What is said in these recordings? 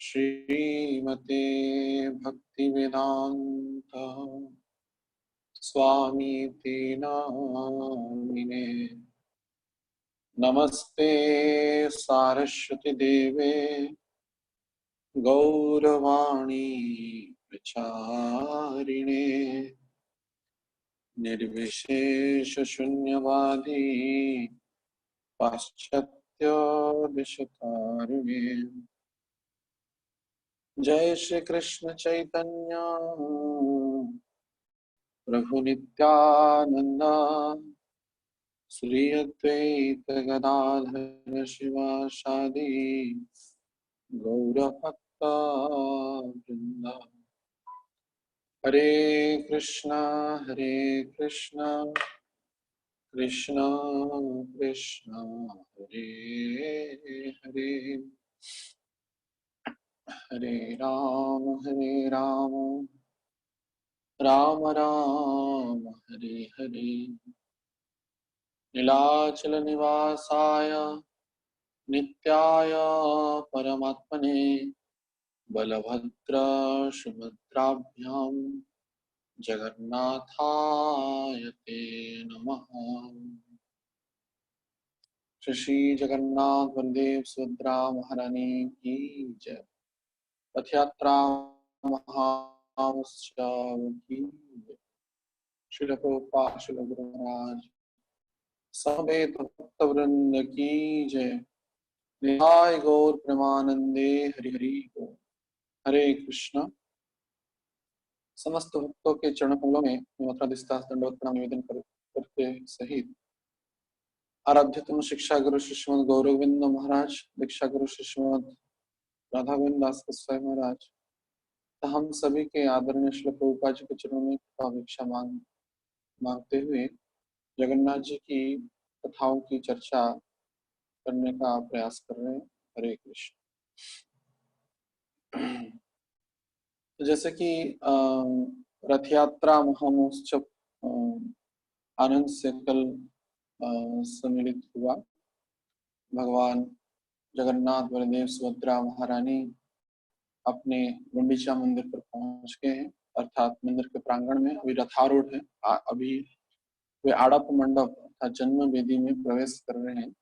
श्रीमते भक्तिवेदांत स्वामीति नामिने। नमस्ते सारस्वती देवे गौरवाणी प्रचारिणे निर्विशेष शून्यवादी पाश्चात्य दिशतारिणे। जय श्री कृष्ण चैतन्य प्रभु नित्यानंद श्री अद्वैत गदाधर शिवासादि गौरभक्त वृंद। हरे कृष्णा कृष्णा कृष्णा हरे हरे हरे राम राम राम हरे हरे। नीलाचल निवासाय नित्याय परमात्मने बलभद्र सुभद्राभ्यां जगन्नाथाय ते नमः। श्री जगन्नाथ बलदेव सुभद्रा महारानी की जय। रथ यात्रा महोत्सव की जय। श्री प्रभुपाद श्री गुरु महाराज समेत भक्तवृंद की जय। निताय गौर प्रेमानंदे हरि हरि बोल। हरे कृष्ण। समस्त भक्तों के चरण कमलों में नमस्कार दंडवत प्रणाम निवेदन करते सहित आराध्यतम शिक्षा गुरु श्रीमद गौरविंद महाराज, दीक्षा गुरु श्रीमद राधाविंद दास गोस्वामी महाराज, तो हम सभी के आदरणीय श्री प्रभुपाद जी के चरणों में भिक्षा मांगते हुए जगन्नाथ जी की कथाओं की चर्चा करने का प्रयास कर रहे हैं। हरे कृष्ण। तो जैसे कि रथ यात्रा महोत्सव आनंद से कल सम्मिलित हुआ। भगवान जगन्नाथ बलदेव सुभद्रा महारानी अपने गुंडीचा मंदिर पर पहुंच गए हैं, अर्थात मंदिर के प्रांगण में अभी रथारूढ़ है। अभी वे आड़प मंडप अर्थात जन्म वेदी में प्रवेश कर रहे हैं।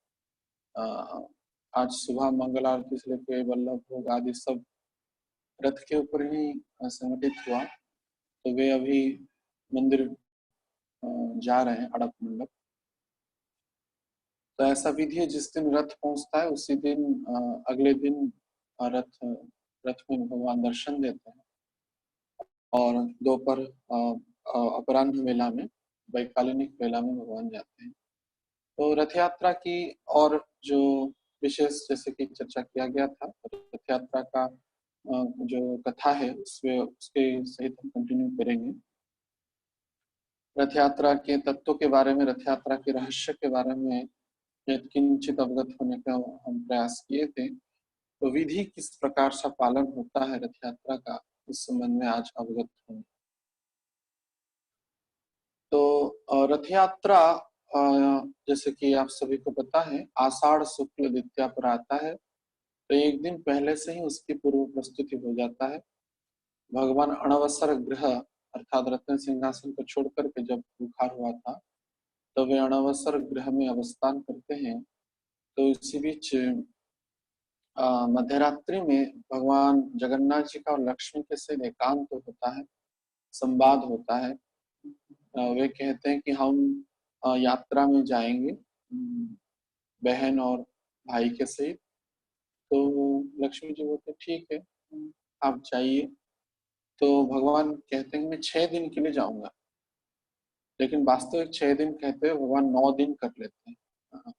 आज सुबह मंगल आरती से लेकर वल्लभ भोग आदि सब रथ के ऊपर ही संगठित हुआ, तो वे अभी मंदिर जा रहे हैं आड़प मंडप। तो ऐसा विधि है, जिस दिन रथ पहुंचता है उसी दिन अगले दिन रथ में भगवान दर्शन देते हैं और दोपहर अपराह्न वेला में वैकालिक वेला में भगवान जाते हैं। तो रथ यात्रा की और जो विशेष जैसे कि चर्चा किया गया था, रथ यात्रा का जो कथा है उसके सहित हम कंटिन्यू करेंगे। रथ यात्रा के तत्वों के बारे में, रथ यात्रा के रहस्य के बारे में किंचित अवगत होने का हम प्रयास किए थे। तो विधि किस प्रकार से पालन होता है रथ यात्रा का, इस संबंध में आज अवगत होंगे। तो रथ यात्रा जैसे कि आप सभी को पता है आषाढ़ शुक्ल द्वितीया पर आता है, तो एक दिन पहले से ही उसकी पूर्व प्रस्तुति हो जाता है। भगवान अणवसर गृह अर्थात रत्न सिंहासन को छोड़कर के जब बुखार हुआ था, तो वे अणवसर गृह में अवस्थान करते हैं। तो इसी बीच मध्यरात्रि में भगवान जगन्नाथ जी का और लक्ष्मी के साथ एकांत होता है, संवाद होता है। वे कहते हैं कि हम यात्रा में जाएंगे बहन और भाई के सहित। तो लक्ष्मी जी बोलते ठीक है आप जाइए। तो भगवान कहते हैं मैं 6 दिन के लिए जाऊंगा, लेकिन वास्तविक 6 दिन कहते हैं भगवान 9 दिन कर लेते हैं।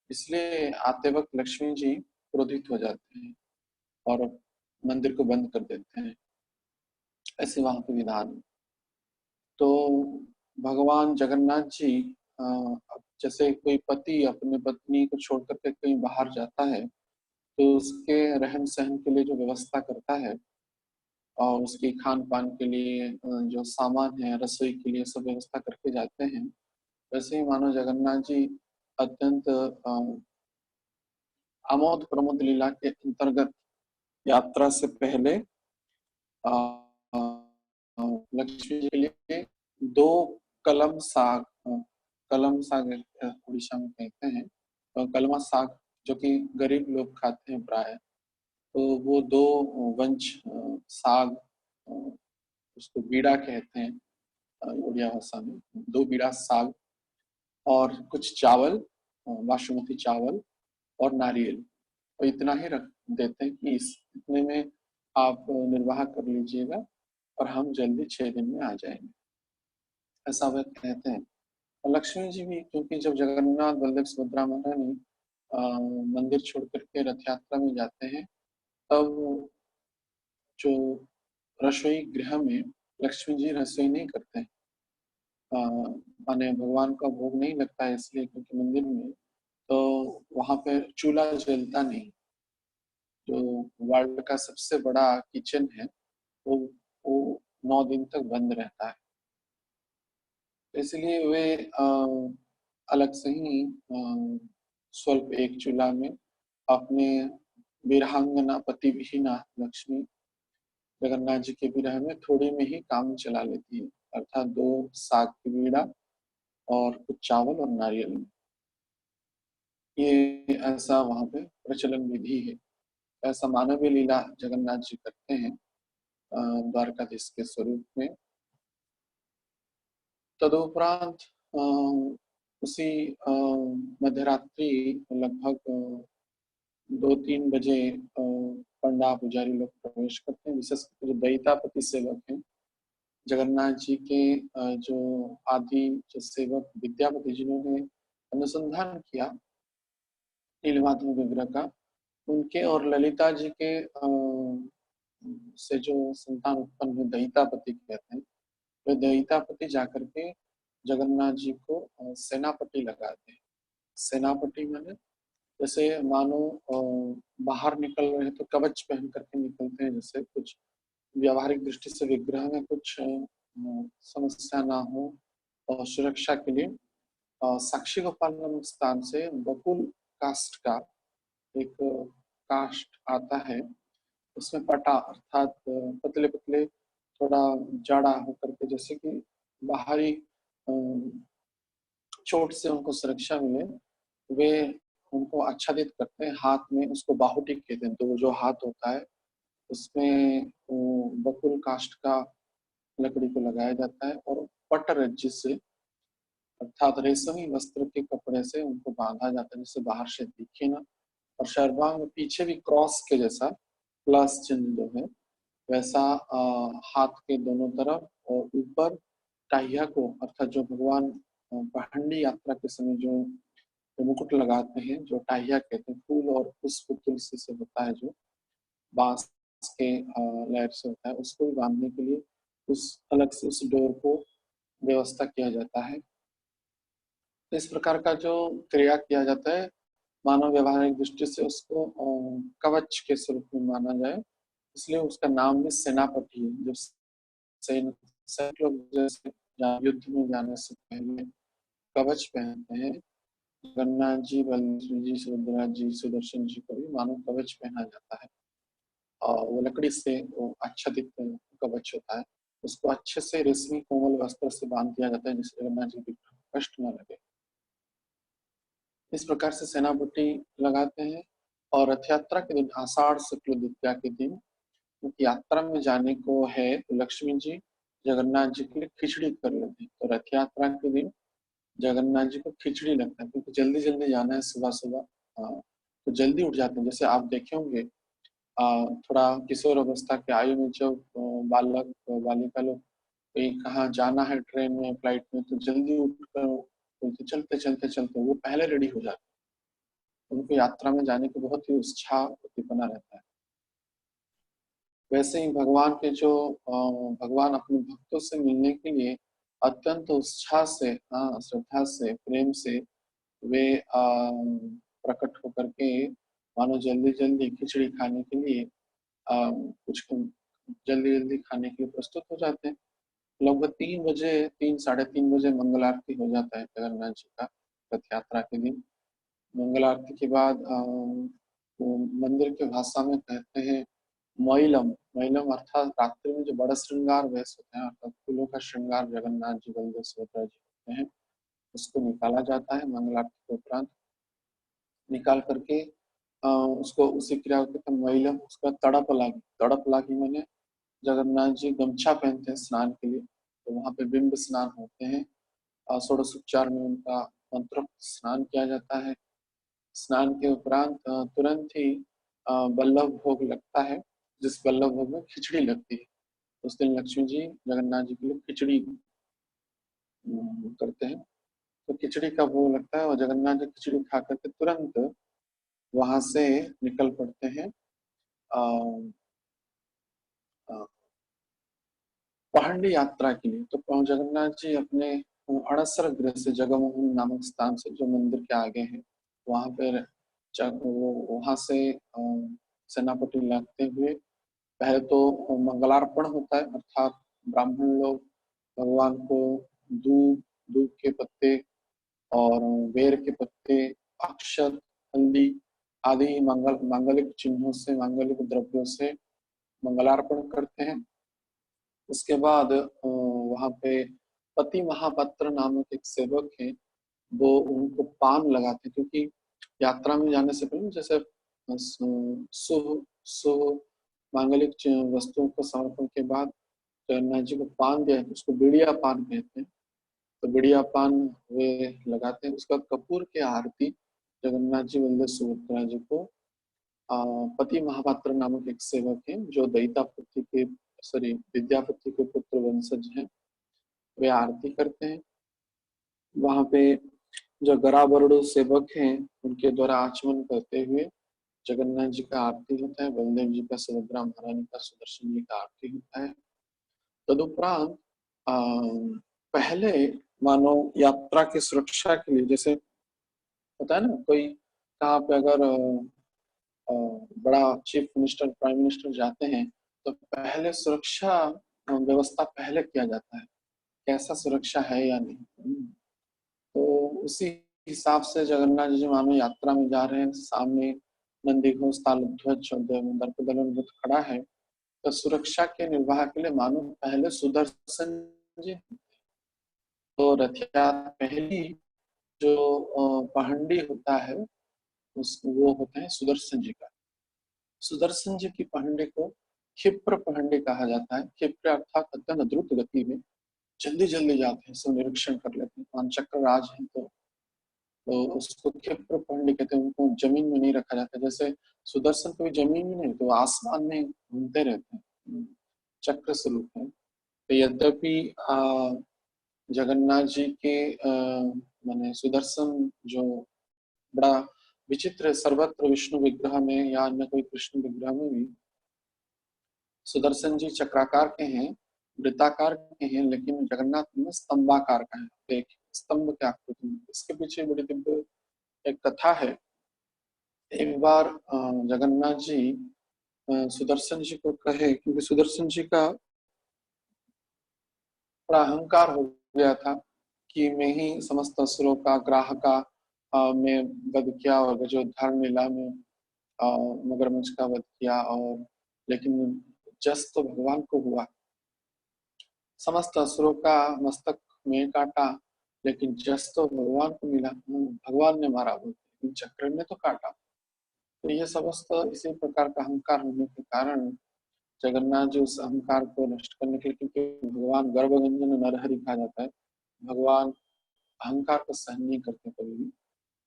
इसलिए आते वक्त लक्ष्मी जी क्रोधित हो जाते हैं और मंदिर को बंद कर देते हैं, ऐसे वहां पे विधान। तो भगवान जगन्नाथ जी जैसे कोई पति अपने पत्नी को छोड़कर के कहीं बाहर जाता है, तो उसके रहन सहन के लिए जो व्यवस्था करता है और उसकी खान पान के लिए जो सामान है, रसोई के लिए सब व्यवस्था करके जाते हैं। वैसे ही मानो जगन्नाथ जी अत्यंत आमोद प्रमोद लीला के अंतर्गत यात्रा से पहले अ, अ, लक्ष्मी जी के लिए दो कलम साग, कलम साग उड़ीसा में कहते हैं, कलमा साग, जो कि गरीब लोग खाते हैं प्राय। तो वो दो वंश साग, अ, उसको बीड़ा कहते हैं उड़िया भाषा में, दो बीड़ा साग और कुछ चावल, बासमती चावल और नारियल, और इतना ही रख देते हैं कि इस इतने में आप निर्वाह कर लीजिएगा और हम जल्दी 6 दिन में आ जाएंगे, ऐसा वे कहते हैं। और लक्ष्मी जी भी, क्योंकि जब जगन्नाथ बलदेव सुभद्रा महारानी मंदिर छोड़ करके रथ यात्रा में जाते हैं, तब जो रसोई गृह में लक्ष्मी जी रसोई नहीं करते हैं, माने भगवान का भोग नहीं लगता है इसलिए, क्योंकि मंदिर में तो वहां पे चूल्हा जलता नहीं। जो वर्ल्ड का सबसे बड़ा किचन है, वो वो 9 दिन तक बंद रहता है। इसलिए वे अलग से ही स्वल्प एक चूल्हा में अपने विरहांगना पति विहीना लक्ष्मी जगन्नाथ जी के विरह में थोड़ी में ही काम चला लेती है, अर्थात दो साग की बीड़ा और कुछ चावल और नारियल में। ये ऐसा वहां पे प्रचलन विधि है, ऐसा मानवीय लीला जगन्नाथ जी करते हैं द्वारकाधीश के स्वरूप में। तदुपरांत उसी मध्यरात्रि लगभग 2-3 बजे पंडा पुजारी लोग प्रवेश करते हैं, विशेषकर जो दैतापति सेवक हैं जगन्नाथ जी के, जो आदि जो सेवक विद्यापति जिन्होंने अनुसंधान किया नीलमाधव विग्रह का, उनके और ललिता जी के से जो संतान उत्पन्न हुए दैतापति कहते हैं, वे दैतापति जाकर के जगन्नाथ जी को सेनापति लगाते हैं। सेनापति माने जैसे मानो बाहर निकल रहे हैं तो कवच पहन करके निकलते हैं, जैसे कुछ व्यावहारिक दृष्टि से विग्रह में कुछ समस्या ना हो और सुरक्षा के लिए साक्षी गोपाल नामक स्थान से बकुल कास्ट का एक कास्ट आता है, उसमें पटा अर्थात पतले पतले थोड़ा जाड़ा होकर के, जैसे कि बाहरी चोट से उनको सुरक्षा मिले, वे उनको आच्छादित करते हैं। हाथ में उसको बाहुटी कहते हैं, तो वो जो हाथ होता है उसमें बकुल काष्ठ का लकड़ी को लगाया जाता है और पट रज्जु से अर्थात रेशमी वस्त्र के कपड़े से उनको बांधा जाता है, जिससे बाहर से दिखे ना। और सर्वांग पीछे भी क्रॉस के जैसा प्लस चिन्ह जो है वैसा हाथ के दोनों तरफ और ऊपर टाहिया को, अर्थात जो भगवान पहाड़ी यात्रा के समय जो मुकुट लगाते हैं, जो टाहिया कहते हैं, फूल और पुष्प तुलसी से होता है, जो बांस के लहर से होता है, उसको भी बांधने के लिए उस अलग से उस डोर को व्यवस्था किया जाता है। तो इस प्रकार का जो क्रिया किया जाता है, मानव व्यवहारिक दृष्टि से उसको कवच के स्वरूप में माना जाए, इसलिए उसका नाम भी सेनापति है। जो सैनिक लोग जैसे युद्ध में जाने से पहले कवच पहनते हैं, जगन्नाथ जी, बलदेव जी, सुभद्रा जी, सुदर्शन जी को भी मानव कवच पहना जाता है और वो लकड़ी से वो आच्छादित कवच होता है। उसको अच्छे से रेशमी कोमल वस्त्र से बांध दिया जाता है, जिससे जगन्नाथ जी को कष्ट न लगे। इस प्रकार से सेनापति लगाते हैं। और रथ यात्रा के दिन आषाढ़ शुक्ल द्वितीया के दिन, क्योंकि यात्रा में जाने को है, तो लक्ष्मी जी जगन्नाथ जी के लिए खिचड़ी कर लेते हैं। तो रथ यात्रा के दिन जगन्नाथ जी को खिचड़ी लगता है, क्योंकि जल्दी जल्दी जाना है सुबह सुबह, तो जल्दी उठ जाते हैं। जैसे आप देखे होंगे थोड़ा किशोर अवस्था के आयु में जब बालक बालिका लोग कहीं कहाँ जाना है ट्रेन में फ्लाइट में, तो जल्दी उठकर बोलते चलते चलते चलते वो पहले रेडी हो जाते हैं। उनको यात्रा में जाने की बहुत ही उत्साह बना रहता है। वैसे ही भगवान के जो भगवान अपने भक्तों से मिलने के लिए अत्यंत उत्साह से, श्रद्धा से, प्रेम से वे प्रकट होकर के मानो जल्दी जल्दी खिचड़ी खाने के लिए कुछ जल्दी जल्दी खाने के लिए प्रस्तुत हो जाते हैं। लगभग 3 बजे, 3-3:30 बजे मंगल आरती हो जाता है जगन्नाथ जी का रथ यात्रा के दिन। मंगल आरती के बाद वो मंदिर के भाषा में कहते हैं मैलम, मैलम अर्थात रात्रि में जो बड़ा श्रृंगार वेश होते हैं, अर्थात फूलों का श्रृंगार जगन्नाथ जी बलदेव सुभद्रा जी होते हैं, उसको निकाला जाता है मंगल आरती के उपरांत। निकाल करके उसको उसी क्रिया को कहते हैं मैलम। उसका तड़प लागी, तड़प लागी मैंने जगन्नाथ जी गमछा पहनते हैं स्नान के लिए, तो वहां पे बिंब स्नान होते हैं। षोडशोपचार में उनका मंत्रोक्त स्नान किया जाता है। स्नान के उपरांत तुरंत ही बल्लभ भोग लगता है, जिस बल्लभ भोग में खिचड़ी लगती है। उस दिन लक्ष्मी जी जगन्नाथ जी के लिए खिचड़ी करते हैं, तो खिचड़ी का भोग लगता है और जगन्नाथ जी खिचड़ी खा करके तुरंत वहां से निकल पड़ते हैं अ, अ, पहाड़ी यात्रा के लिए। तो जगन्नाथ जी अपने अड़सर गृह से, जगमोहन नामक स्थान से जो मंदिर के आगे है, वहां पर वो वहां से सेनापति लगते हुए पहले तो मंगलार्पण होता है, अर्थात ब्राह्मण लोग भगवान को दूध, दूध के पत्ते और बेर के पत्ते, अक्षत, हल्दी आदि मांगलिक चिन्हों से, मांगलिक द्रव्यों से मंगलार्पण करते हैं। उसके बाद वहां पे पति महापात्र नामक एक सेवक है, वो उनको पान लगाते हैं, क्योंकि यात्रा में जाने से पहले जैसे शुभ शुभ मांगलिक वस्तुओं को समर्पण के बाद जगन्नाथ जी को पान दिया, उसको बिड़िया पान कहते हैं, तो बिड़िया पान वे लगाते हैं। उसका कपूर की आरती जगन्नाथ जी बलदेव सुभद्रा जी को पति महापात्र नामक एक सेवक है, जो दैतापति के सॉरी विद्यापति के पुत्र वंशज हैं, वे आरती करते हैं। वहां पे जो गराबरडो सेवक हैं, उनके द्वारा आचमन करते हुए जगन्नाथ जी का आरती होता है, बलदेव जी का, सुभद्रा महारानी का, सुदर्शन जी का आरती होता है। तदुपरांत पहले मानो यात्रा की सुरक्षा के लिए, जैसे होता है ना कोई कहाँ पे अगर बड़ा चीफ मिनिस्टर, प्राइम मिनिस्टर जाते हैं, तो पहले सुरक्षा व्यवस्था पहले किया जाता है, कैसा सुरक्षा है या नहीं। तो उसी हिसाब से जगन्नाथ जी मानो यात्रा में जा रहे हैं, सामने नंदी घोष, तालध्वज और दर्पदलन रथ खड़ा है, तो सुरक्षा के निर्वाह के लिए मानो पहले सुदर्शन जी, तो रथ यात्रा पहली जो पहंडी होता है उस वो होते हैं सुदर्शन जी का। सुदर्शन जी की पहंडी को क्षिप्र पहंडी कहा जाता है। क्षिप्र अर्थात अत्यंत द्रुत गति में जल्दी जल्दी जाते हैं, सब निरीक्षण कर लेते हैं। पांचचक्र राज है तो उसको क्षिप्र पहंडी कहते हैं। उनको जमीन में नहीं रखा जाता, जैसे सुदर्शन कोई जमीन में नहीं, तो आसमान में घूमते रहते हैं, चक्र स्वरूप है। तो यद्यपि जगन्नाथ जी के माने सुदर्शन जो बड़ा विचित्र है, सर्वत्र विष्णु विग्रह में या अन्य कोई कृष्ण विग्रह में भी सुदर्शन जी चक्राकार के हैं, वृत्ताकार के हैं, लेकिन जगन्नाथ में स्तंभाकार का है, एक स्तंभ के आकृति में। इसके पीछे बड़ी दिव्य एक कथा है। एक बार जगन्नाथ जी सुदर्शन जी को कहे, क्योंकि सुदर्शन जी का बड़ा अहंकार हो गया था कि मैं ही समस्त असुरों का ग्राहका में वध किया, और गजोद्धार लीला में मगरमच्छ का वध किया, और लेकिन जस तो भगवान को हुआ। समस्त असुरों का मस्तक में काटा, लेकिन जस तो भगवान को मिला, भगवान ने मारा, वो चक्र ने तो काटा। तो ये समस्त इसी प्रकार का अहंकार होने के कारण जगन्नाथ जी उस अहंकार को नष्ट करने के लिए, क्योंकि भगवान गर्भगंजन नरहरि कहा जाता है, भगवान अहंकार को सहन नहीं करते कभी भी,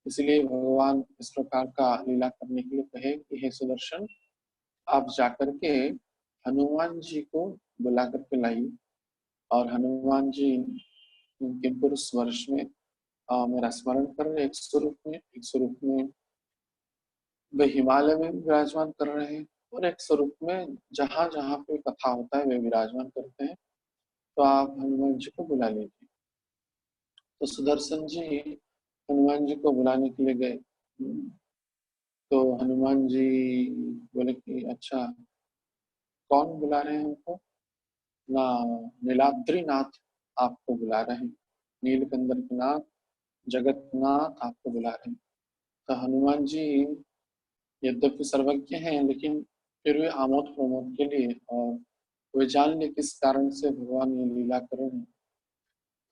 इसलिए भगवान इस प्रकार का लीला करने के लिए कहे कि हे सुदर्शन, आप जाकर के हनुमान जी को बुला करके लाइए। और हनुमान जी उनके पुरुष वर्ष में मेरा स्मरण कर रहे, एक स्वरूप में वे हिमालय में विराजमान कर रहे हैं, और एक स्वरूप में जहां जहां पे कथा होता है वे विराजमान करते हैं। तो आप हनुमान जी को बुला लीजिए। तो सुदर्शन जी हनुमान जी को बुलाने के लिए गए। तो हनुमान जी बोले कि अच्छा, कौन बुला रहे हैं हमको? ना, नीलाद्रीनाथ आपको बुला रहे हैं, नीलकंदर के नाथ, जगतनाथ आपको बुला रहे हैं। तो हनुमान जी यद्यपि सर्वज्ञ हैं, लेकिन फिर वे आमोद प्रमोद के लिए और वे जान ले किस कारण से भगवान ये लीला कर रहे हैं,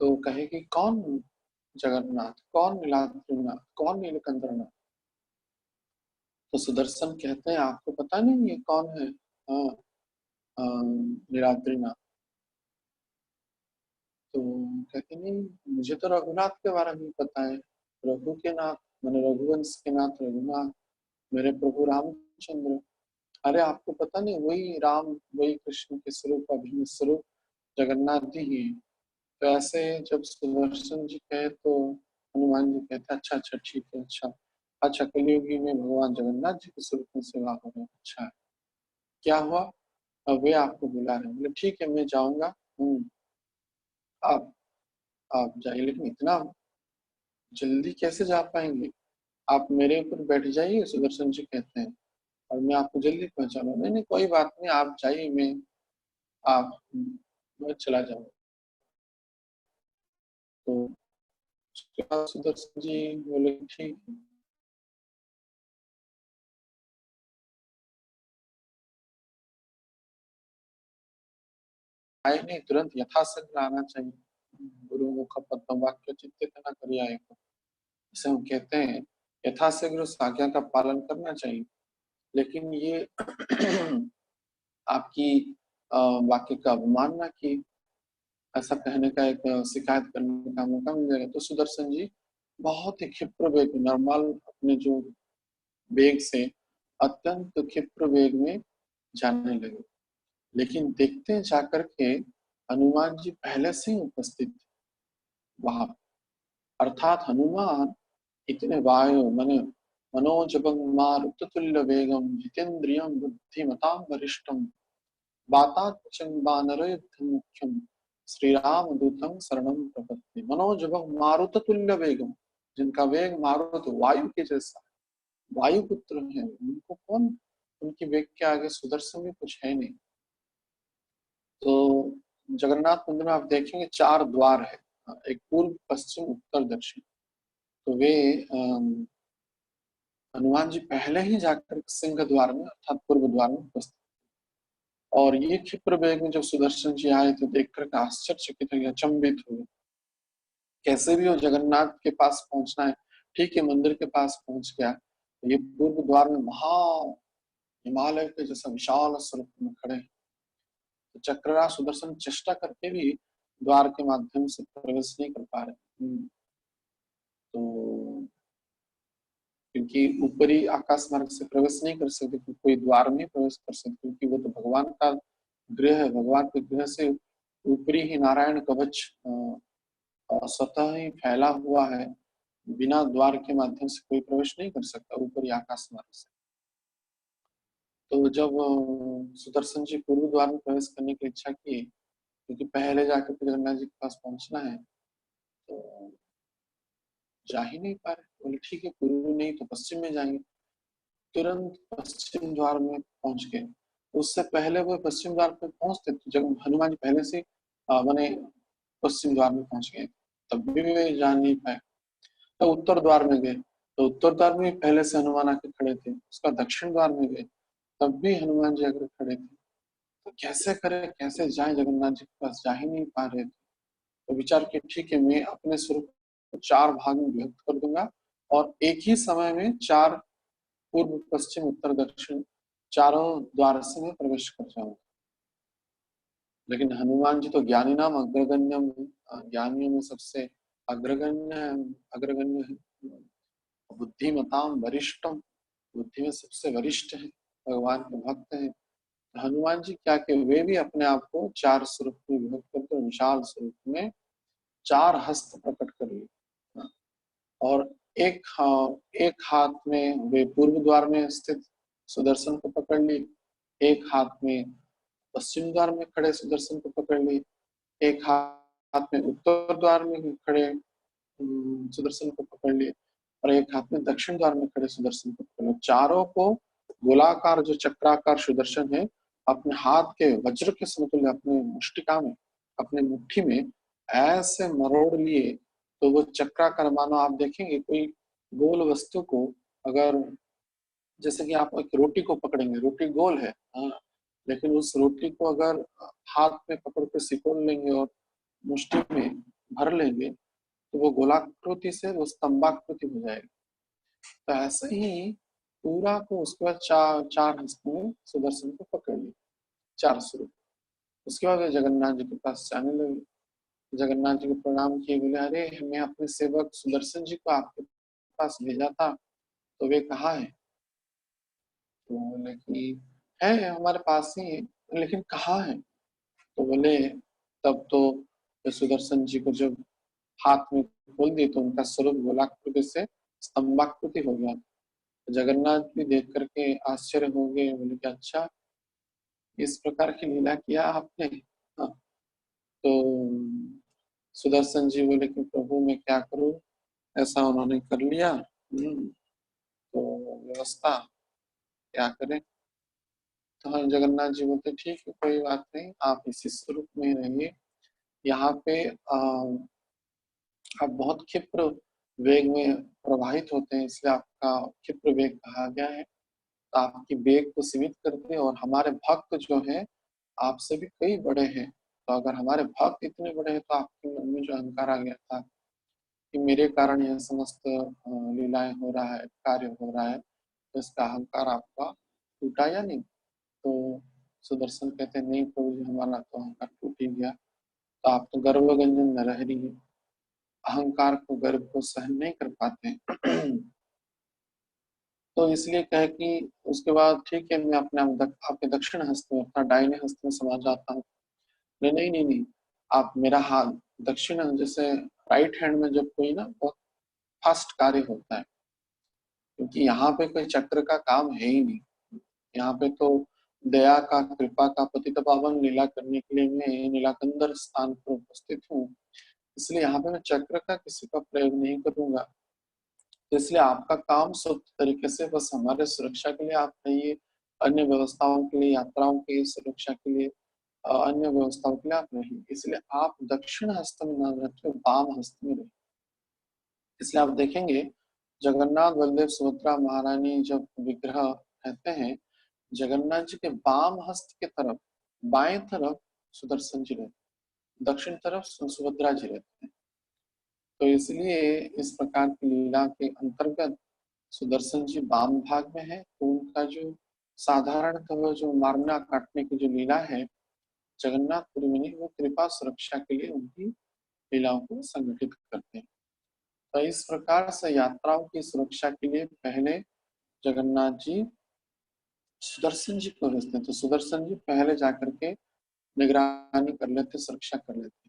तो कहे कि कौन जगन्नाथ, कौन नीलाद्रीनाथ, कौन नीलकंठनाथ। तो सुदर्शन कहते हैं आपको पता नहीं ये कौन है? हाँ, नीलाद्रीनाथ। तो कहते नहीं, मुझे तो रघुनाथ के बारे में पता है, रघु के नाथ, मैंने रघुवंश के नाथ रघुनाथ, मेरे प्रभु रामचंद्र। अरे आपको पता नहीं, वही राम, वही कृष्ण के स्वरूप, अभिन्न स्वरूप जगन्नाथ जी ही है। तो ऐसे जब सुदर्शन जी कहे तो हनुमान जी कहते अच्छा अच्छा ठीक है, अच्छा अच्छा, कलयुगी में भगवान जगन्नाथ जी के स्वरूप में सेवा हो रहे हैं, अच्छा है। क्या हुआ? अब वे आपको बुला रहे हैं, बोले ठीक है मैं जाऊंगा। आप आप जाइए, लेकिन इतना जल्दी कैसे जा पाएंगे? आप मेरे ऊपर बैठ जाइए, सुदर्शन जी कहते हैं, और मैं आपको जल्दी पहुंचाऊंगा। नहीं नहीं कोई बात नहीं, आप जाइए, आप मैं चला जाऊंगा। तो उसके बाद सुदर्शन जी बोले ठीक है। आए नहीं, तुरंत यथाशीघ्र आना चाहिए। गुरु मुख पद्म वाक्य चित्त न करिए आए को, जैसे हम कहते हैं, यथाशीघ्र उस आज्ञा का पालन करना चाहिए। लेकिन ये आपकी वाक्य का अवमानना की, ऐसा कहने का एक शिकायत करने का मौका मिल जाएगा। तो सुदर्शन जी बहुत ही क्षिप्र वेग, नॉर्मल अपने जो वेग से अत्यंत क्षिप्र वेग में जाने लगे। लेकिन देखते जाकर के हनुमान जी पहले से ही उपस्थित थे वहां। अर्थात हनुमान इतने वायु मने मनोजवं मारुततुल्य वेगम जितेन्द्रियं बुद्धिमतां वरिष्ठम वातात्मजं वानरयुद्धं मुख्यम श्री राम दूतम शरणम प्रपत्ति। मनोजवं मारुततुल्य वेगम, जिनका वेग मारुत वायु के जैसा, वायु पुत्र है, उनको कौन, उनकी वेग के आगे सुदर्शन भी कुछ है नहीं। तो जगन्नाथ मंदिर में आप देखेंगे 4 द्वार है, एक पूर्व पश्चिम उत्तर दक्षिण। तो वे हनुमान जी पहले ही जाकर सिंह द्वार में अर्थात पूर्व द्वार में उपस्थित। और ये क्षिप्र वेग में जब सुदर्शन जी आए तो देख कर आश्चर्यचकित हुए, अचंभित हुए। कैसे भी हो जगन्नाथ के पास पहुंचना है। ठीक है, मंदिर के पास पहुंच गया, तो ये पूर्व द्वार में महा हिमालय के जैसा विशाल स्वरूप में खड़े हैं। तो चक्रराज सुदर्शन चेष्टा करके भी द्वार के माध्यम से प्रवेश नहीं कर पा रहे। तो क्योंकि ऊपरी आकाश मार्ग से प्रवेश नहीं कर सकते, कोई द्वार में प्रवेश कर सकते, क्योंकि वो तो भगवान का गृह है। भगवान के गृह से ऊपरी ही नारायण कवच स्वतः ही फैला हुआ है। बिना द्वार के माध्यम से कोई प्रवेश नहीं कर सकता ऊपरी आकाश मार्ग से। तो जब सुदर्शन जी पूर्व द्वार में प्रवेश करने की इच्छा की, क्योंकि पहले जाकर के जगन्नाथ जी के पास पहुंचना है, तो जा ही नहीं पा रहे। बोले ठीक है, पूर्व नहीं तो पश्चिम में जाएंगे। तुरंत पश्चिम द्वार में पहुंच गए। उससे पहले वो पश्चिम द्वार पे पहुंचते तो जब हनुमान जी पहले से मैंने पश्चिम द्वार में पहुंच गए, तब भी वे जा नहीं पाए। तो उत्तर द्वार में गए, तो उत्तर द्वार में पहले से हनुमान आके खड़े थे। उसका दक्षिण द्वार में गए, तब भी हनुमान जी आकर खड़े थे। तो कैसे करे, कैसे जाए, जगन्नाथ जी के पास जा ही नहीं पा रहे थे। तो विचार किया ठीक है, मैं अपने स्वरूप को 4 भाग में विभक्त कर दूंगा और एक ही समय में 4 पूर्व पश्चिम उत्तर दक्षिण चारों द्वार से मैं प्रवेश कर जाऊंगा। लेकिन हनुमान जी तो ज्ञानी नाम अग्रगण्यम है, ज्ञानियों में सबसे अग्रगण्य है, अग्रगण्य है। बुद्धिमताम वरिष्ठम, बुद्धि में सबसे वरिष्ठ है, भगवान के भक्त हैं। हनुमान जी क्या कि वे भी अपने आप को 4 स्वरूप में विभक्त करके विशाल स्वरूप में 4 हस्त प्रकट कर लिए। और एक हाथ में वे पूर्व द्वार में स्थित सुदर्शन को पकड़ ली, एक हाथ में पश्चिम द्वार में खड़े सुदर्शन को पकड़ ली, एक हाथ में उत्तर द्वार में खड़े सुदर्शन को पकड़ लिए, और एक हाथ में दक्षिण द्वार में खड़े सुदर्शन को पकड़ लिया। चारों को गोलाकार जो चक्राकार सुदर्शन है अपने हाथ के वज्र के समतुल्य अपने मुष्टिका में, अपने मुट्ठी में ऐसे मरोड़ लिए। तो वो चक्राकार, मानो आप देखेंगे कोई गोल वस्तु को अगर जैसे कि आप एक रोटी को पकड़ेंगे, रोटी गोल है, हाँ, लेकिन उस रोटी को अगर हाथ में पकड़ के सिकोड़ लेंगे और मुट्ठी में भर लेंगे तो वो गोलाकृति से वो स्तंभाकृति हो जाएगी। तो ऐसे ही पूरा को उसके बाद चार चार हस्तों में सुदर्शन को पकड़ लिया, चार स्वरूप। उसके बाद वे जगन्नाथ जी के पास जाने लगे। जगन्नाथ जी को प्रणाम किए, बोले अरे मैं अपने सेवक सुदर्शन जी को आपके पास भेजा था, तो वे कहाँ है? तो बोले कि है हमारे पास ही है, लेकिन कहाँ है? तो बोले तब तो सुदर्शन जी को जब हाथ में खोल दिए तो उनका स्वरूप गोलाकृति से स्तंभाकृति हो गया। जगन्नाथ भी देख करके आश्चर्य हो गए, बोले कि अच्छा इस प्रकार की लीला किया आपने। हाँ, तो सुदर्शन जी बोले कि प्रभु मैं क्या करूं, ऐसा उन्होंने कर लिया। तो व्यवस्था क्या करें? तो हाँ, जगन्नाथ जी बोलते ठीक है कोई बात नहीं, आप इसी स्वरूप में रहिए। यहाँ पे आप बहुत क्षिप्र वेग में प्रवाहित होते हैं, इसलिए आपका क्षिप्र वेग कहा गया है। तो आपकी वेग को सीमित करते हैं, और हमारे भक्त जो है आपसे भी कई बड़े हैं। तो अगर हमारे भक्त इतने बड़े हैं तो आपके मन में जो अहंकार आ गया था कि मेरे कारण यह समस्त लीलाएं हो रहा है, कार्य हो रहा है, तो इसका अहंकार आपका टूटा या नहीं? तो सुदर्शन कहते हैं नहीं प्रभु जी, हमारा तो अहंकार टूट ही गया। तो आप तो गर्वगंजन नरहरि है, अहंकार को, गर्व को सहन नहीं कर पाते। तो इसलिए कहे कि उसके बाद ठीक है मैं अपने आपके दक्षिण हस्त में, अपना दाहिने हस्त में समा जाता हूँ। नहीं नहीं नहीं नहीं, आप मेरा हाथ दक्षिण, जैसे राइट हैंड में जब कोई ना बहुत फास्ट कार्य होता है, क्योंकि यहाँ पे कोई चक्र का काम है ही नहीं। यहाँ पे तो दया का, कृपा का, पतित पावन लीला करने के लिए मैं नीलाकंदर स्थान पर उपस्थित हूँ, इसलिए यहाँ पे मैं चक्र का किसी का प्रयोग नहीं करूंगा। तो इसलिए आपका काम शुद्ध तरीके से बस हमारे सुरक्षा के लिए आप रहिए, अन्य व्यवस्थाओं के लिए, यात्राओं की सुरक्षा के लिए, अन्य व्यवस्थाओं के लिए आप रहिए। इसलिए आप दक्षिण हस्त में ना रखिए, वाम हस्त में रहिए। इसलिए आप देखेंगे जगन्नाथ बलदेव सुभद्रा महारानी जब विग्रह रहते हैं, जगन्नाथ जी के वाम हस्त के तरफ, बाएं तरफ सुदर्शन जी रहते हैं, दक्षिण तरफ सुभद्रा जी रहते हैं। तो इसलिए इस प्रकार की लीला के अंतर्गत सुदर्शन जी वाम भाग में है, तो उनका जो साधारणतः जो मारना काटने की जो लीला है, जगन्नाथपुरी में वो कृपा सुरक्षा के लिए उनकी लीलाओं को संगठित करते हैं। तो इस प्रकार से यात्राओं की सुरक्षा के लिए पहले जगन्नाथ जी सुदर्शन जी को भेजते हैं, तो सुदर्शन जी पहले जाकर के निगरानी कर लेते, सुरक्षा कर लेते।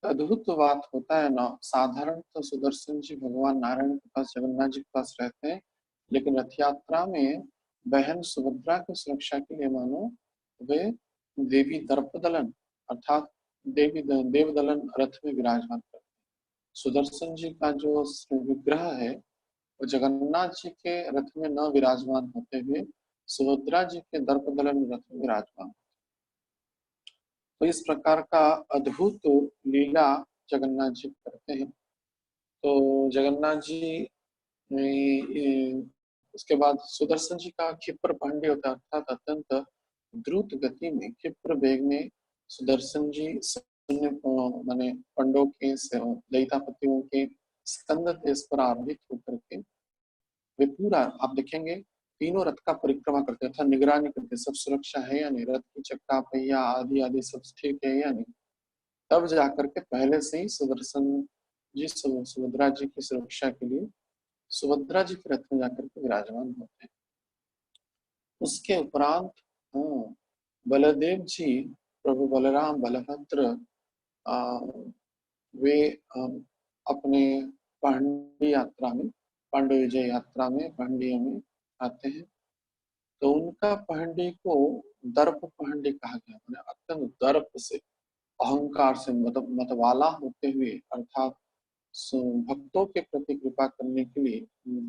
अद्भुत बात होता है ना, साधारण तो सुदर्शन जी भगवान नारायण के पास, जगन्नाथ जी के पास रहते हैं, लेकिन रथ यात्रा में बहन सुभद्रा की सुरक्षा के लिए मानो वे देवी दर्पदलन अर्थात देवी देवदलन रथ में विराजमान करते हैं। सुदर्शन जी का जो विग्रह है वो जगन्नाथ जी के रथ में न विराजमान होते हुए सुभद्रा जी के दर्पदलन रथ में विराजमान। तो इस प्रकार का अद्भुत लीला जगन्नाथ जी करते हैं। तो जगन्नाथ जी उसके बाद सुदर्शन जी का क्षिप्र पांडे होता है, अर्थात अत्यंत द्रुत गति में, क्षिप्र वेग में सुदर्शन जी शून्य माने पंडों के दैतापतियों के स्कंद तेज पर आरोहित होकर के वे पूरा, आप देखेंगे तीनों रथ का परिक्रमा करते थे, निगरानी करते सब सुरक्षा है या नहीं, रथ की चक्का पहिया आदि आदि सब ठीक है या नहीं। तब जाकर के पहले से ही सुदर्शन जी सुभद्रा जी की सुरक्षा के लिए सुभद्रा जी के रथ में जाकर के विराजमान होते हैं। उसके उपरांत बलदेव जी, प्रभु बलराम बलभद्र वे अपने पांडी यात्रा में, पांडव विजय यात्रा में पांडियों में आते हैं। तो उनका पहंडी को दर्प पहंडी कहा गया, मैंने अत्यंत दर्प से, अहंकार से मतवाला होते हुए, अर्थात भक्तों के प्रति कृपा करने के लिए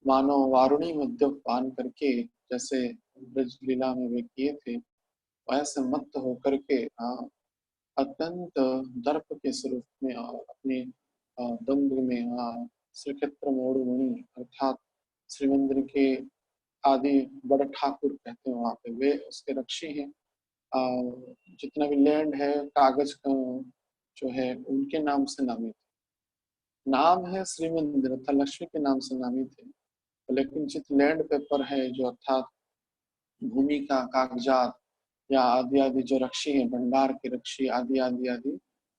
मानो वारुणी मद्य पान करके जैसे ब्रज लीला में वे किए थे, वैसे मत होकर के अत्यंत दर्प के स्वरूप में और अपने दम्भ में श्रीक्षेत्र मोड़ुमणि अर्थात श्रीमंदिर के आदि बड़े ठाकुर कहते हैं वहाँ पे, वे उसके रक्षी हैं। जितना भी लैंड है कागज जो है उनके नाम से नामित, नाम है श्री मंदिर अर्थात लक्ष्मी के नाम से नामित है। लेकिन जित लैंड पेपर है जो अर्थात भूमि का कागजात या आदि आदि जो रक्षी है, भंडार के रक्षी आदि आदि आदि,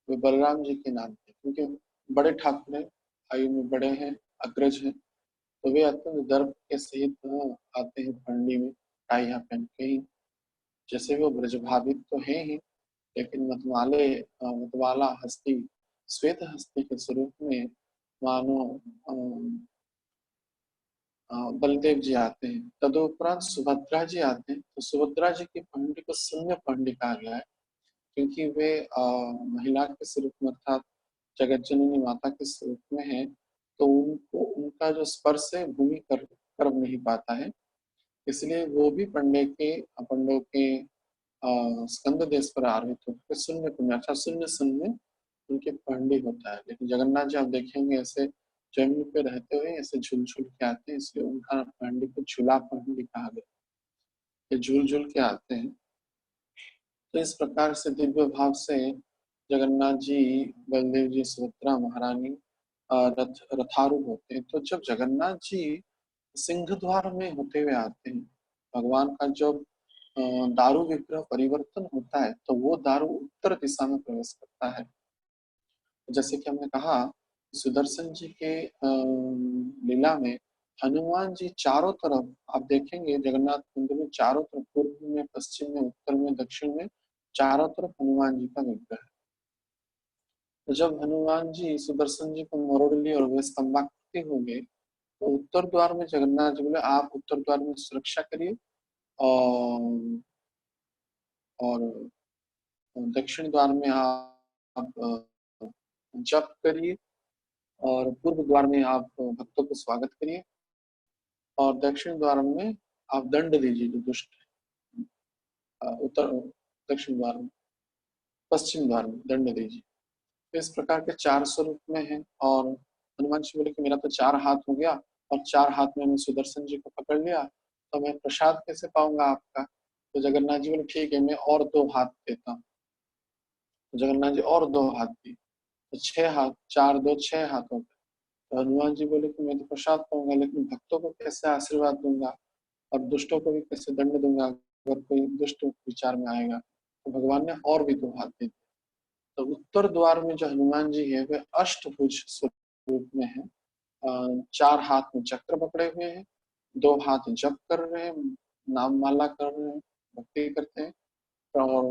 वे बलराम जी के नाम थे, क्योंकि बड़े ठाकुर हैं, आयु में बड़े हैं, अग्रज हैं, तो वे अत्यंत गर्व के सहित आते हैं पंडी में टाइया पहन के ही। जैसे वो ब्रजभावित तो है ही, लेकिन मतवाला हस्ती, श्वेत हस्ती के स्वरूप में मानो बलदेव जी आते हैं। तदुपरांत सुभद्रा जी आते हैं, तो सुभद्रा जी की पंडी को शून्य पंडी कहा गया है, क्योंकि वे महिला के स्वरूप में अर्थात जगत जननी माता के स्वरूप में है, तो उनको उनका जो स्पर्श है भूमि कर नहीं पाता है, इसलिए वो भी पंडों के स्कंद देश पर आरोहित होकर शून्य पुण्य अर्थात शून्य शून्य उनके पंडी होता है। लेकिन जगन्नाथ जी आप देखेंगे ऐसे जमीन पे रहते हुए ऐसे झूल झूल के आते हैं, इसलिए उनका पंडी को झूला पंडी कहा गया, ये झूल झूल के आते हैं। तो इस प्रकार से दिव्य भाव से जगन्नाथ जी, बलदेव जी, सुभद्रा महारानी रथारूढ़ होते हैं। तो जब जगन्नाथ जी सिंह द्वार में होते हुए आते हैं, भगवान का जब दारू विग्रह परिवर्तन होता है तो वो दारू उत्तर दिशा में प्रवेश करता है। जैसे कि हमने कहा सुदर्शन जी के लीला में हनुमान जी चारों तरफ आप देखेंगे जगन्नाथ मंदिर में चारों तरफ, पूर्व में, पश्चिम में, उत्तर में, दक्षिण में, चारों तरफ हनुमान जी का विग्रह है। तो जब हनुमान जी सुदर्शन जी को मरोड़ लिए और वे स्तंभाकृति हो गए, तो उत्तर द्वार में जगन्नाथ जी बोले आप उत्तर द्वार में सुरक्षा करिए और दक्षिण द्वार में आप जप करिए और पूर्व द्वार में आप भक्तों को स्वागत करिए और दक्षिण द्वार में आप दंड दीजिए जो दुष्ट है। उत्तर दक्षिण द्वार में, पश्चिम द्वार में दंड दीजिए। तो इस प्रकार के 4 स्वरूप में है। और हनुमान जी बोले कि मेरा तो 4 हाथ हो गया और 4 हाथ में मैं सुदर्शन जी को पकड़ लिया, तो मैं प्रसाद कैसे पाऊंगा आपका? तो जगन्नाथ जी बोले ठीक है, मैं और 2 हाथ देता हूँ। तो जगन्नाथ जी और 2 हाथ दिए, तो 6 हाथ, 4 2 6 हाथ हो गए। तो हनुमान जी बोले कि मैं तो प्रसाद पाऊंगा, लेकिन भक्तों को कैसे आशीर्वाद दूंगा और दुष्टों को भी कैसे दंड दूंगा अगर कोई दुष्ट विचार में आएगा? तो भगवान ने और भी 2 हाथ दे दिए। तो उत्तर द्वार में जो हनुमान जी है वे अष्टभुज स्वरूप में है। 4 हाथ में चक्र पकड़े हुए हैं, 2 हाथ जप कर रहे हैं, नाम माला कर रहे हैं, भक्ति करते हैं और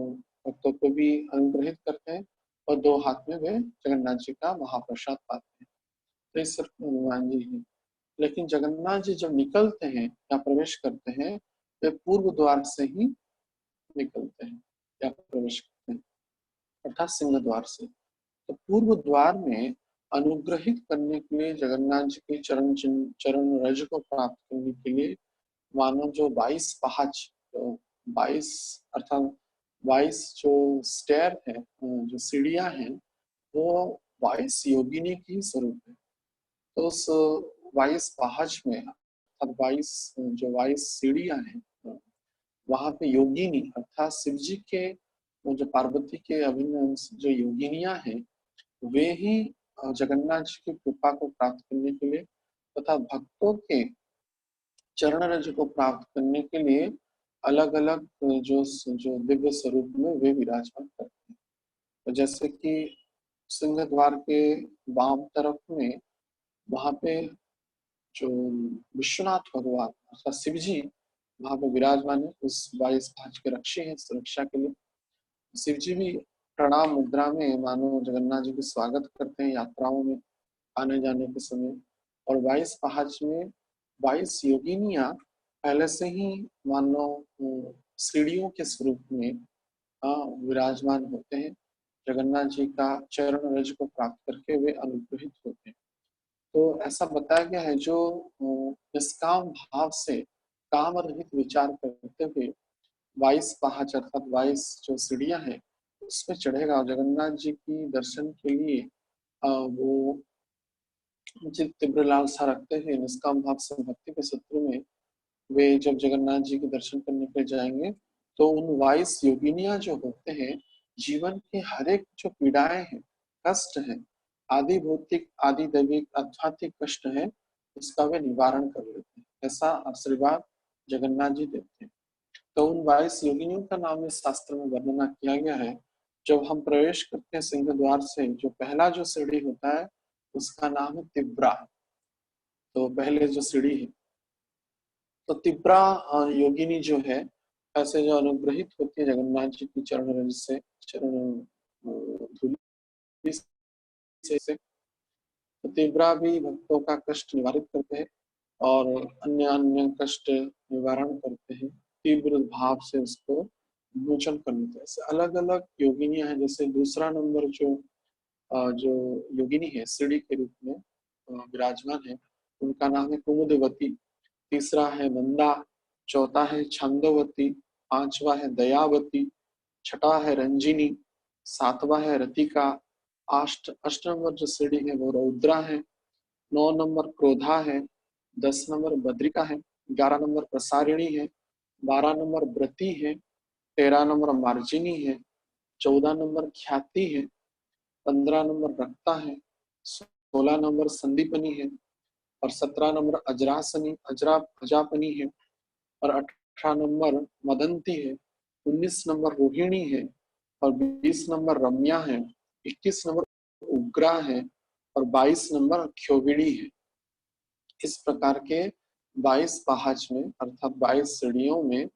भक्तों को भी अनुग्रहित करते हैं, और 2 हाथ में वे जगन्नाथ जी का महाप्रसाद पाते हैं। तो इस सिर्फ हनुमान जी है। लेकिन जगन्नाथ जी जब निकलते हैं या प्रवेश करते हैं, वे पूर्व द्वार से ही निकलते हैं या प्रवेश करते हैं, अर्थात सिंह द्वार से। तो पूर्व द्वार में अनुग्रहित करने के लिए जगन्नाथ जी के चरण रज को प्राप्त करने के लिए मानो जो 22 पहाच, तो 22 अर्थात 22 जो स्टेयर है, जो सीढ़ियां हैं, वो 22 योगिनी की स्वरूप है। तो उस 22 पहाच में अर्थात 22 सीढ़ियां हैं, वहां पे योगिनी अर्थात शिव जी के, जो पार्वती के अभिन्न अंश जो योगिनियां हैं, वे ही जगन्नाथ जी की कृपा को प्राप्त करने के लिए तथा भक्तों के चरण रज को प्राप्त करने के लिए अलग अलग जो जो दिव्य स्वरूप में वे विराजमान करते हैं। तो जैसे कि सिंह द्वार के वाम तरफ में वहां पे जो विश्वनाथ भगवान अर्थात शिव जी वहां पे विराजमान है, उस 22 भाज के रक्षी हैं सुरक्षा के लिए। शिव जी भी प्रणाम मुद्रा में मानो जगन्नाथ जी का स्वागत करते हैं यात्राओं में आने जाने के समय। और 22 पहाड़ में 22 योगिनियां पहले से ही मानो सीढ़ियों के स्वरूप में विराजमान होते हैं, जगन्नाथ जी का चरण रज को प्राप्त करके वे अनुग्रहित होते हैं। तो ऐसा बताया गया है जो निष्काम भाव से काम रहित विचार करते हुए 22 पहाड़ अर्थात 22 जो सीढ़ियां हैं उसमें चढ़ेगा और जगन्नाथ जी की दर्शन के लिए वो जित तीव्र लालसा रखते हैं निष्काम भाव से भक्ति के सूत्र में वे जब जगन्नाथ जी के दर्शन करने के लिए जाएंगे तो उन 22 योगिनियां जो होते हैं जीवन के हर एक जो पीड़ाएं हैं, कष्ट है, आदि भौतिक आदि दैविक आध्यात्मिक कष्ट है, उसका वे निवारण कर लेते हैं। ऐसा आशीर्वाद जगन्नाथ जी देते हैं। तो उन 22 योगिनियों का नाम इस शास्त्र में वर्णना किया गया है। जब हम प्रवेश करते हैं सिंह द्वार से, जो पहला जो सीढ़ी होता है उसका नाम है तिब्रा। तो पहले जो सीढ़ी है तो तिब्रा योगिनी जो है, ऐसे जो अनुग्रहित होती है जगन्नाथ जी की चरण रज से, चरण धूलि से, तो तिब्रा भी भक्तों का कष्ट निवारित करते हैं और अन्य अन्य कष्ट निवारण करते हैं, तीव्र भाव से उसको मोचन करने के। ऐसे अलग अलग योगिनियां हैं। जैसे दूसरा नंबर जो योगिनी है सीढ़ी के रूप में विराजमान है, उनका नाम है कुमुदवती। तीसरा है नंदा, चौथा है छंदोवती, पांचवा है दयावती, छठा है रंजिनी, सातवां है रतिका, अष्ट नंबर जो सीढ़ी है वो रौद्रा है, 9 नंबर क्रोधा है, 10 नंबर बद्रिका है, 11 नंबर प्रसारिणी है, 12 नंबर व्रति है, 13 नंबर मार्जिनी है, 14 नंबर ख्याति है, 15 नंबर रक्ता है, 16 नंबर संदीपनी है और 17 नंबर अजरासनी अजापनी है और 18 नंबर मदंती है, 19 नंबर रोहिणी है और 20 नंबर रम्या है, 21 नंबर उग्रा है और 22 नंबर क्षोभिणी है। इस प्रकार के 22 पहाज में अर्थात 22 सीढ़ियों में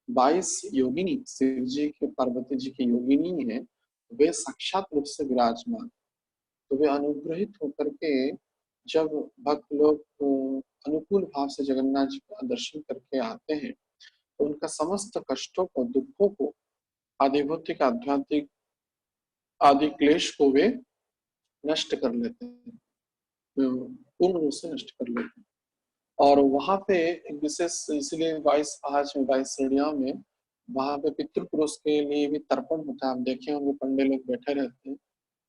22 योगिनी, शिव जी के पार्वती जी की योगिनी है, वे साक्षात रूप से विराजमान। तो वे अनुग्रहित होकर के जब भक्त लोग अनुकूल भाव से जगन्नाथ जी का दर्शन करके आते हैं तो उनका समस्त कष्टों को, दुखों को, आदि भौतिक आध्यात्मिक आदि क्लेश को वे नष्ट कर लेते हैं, पूर्ण रूप से नष्ट कर लेते हैं। और वहां पे एक विशेष, इसलिए 22 पहाड़ में 22 सीढ़ियों में वहां पे पितृपुरुष के लिए भी तर्पण होता है। आप देखे होंगे पंडे लोग बैठे रहते हैं,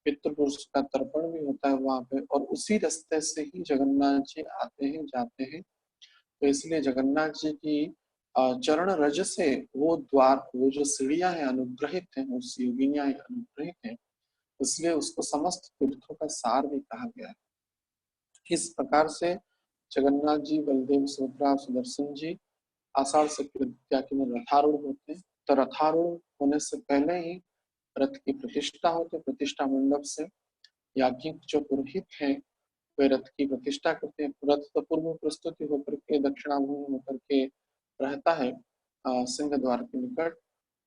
पितृपुरुष का तर्पण भी होता है वहां पे, और उसी रास्ते से ही जगन्नाथ जी आते हैं जाते हैं। तो इसलिए जगन्नाथ जी की चरण रज से वो द्वार, वो जो सीढ़ियां हैं अनुग्रहित हैं, उस योगिनियां अनुग्रहित हैं, इसलिए उसको समस्त तीर्थों का सार भी कहा गया है। इस प्रकार से जगन्नाथ जी, बलदेव, सुभद्रा, सुदर्शन जी आषाढ़ से त्यागी में रथारूढ़ होते हैं। तो रथारूढ़ होने से पहले ही रथ की प्रतिष्ठा होती है। प्रतिष्ठा मंडप से याज्ञिक जो पुरोहित हैं वे रथ की प्रतिष्ठा करते हैं। रथ तो पूर्व प्रस्तुति होकर के दक्षिणाभिमुख होकर के रहता है सिंह द्वार के निकट,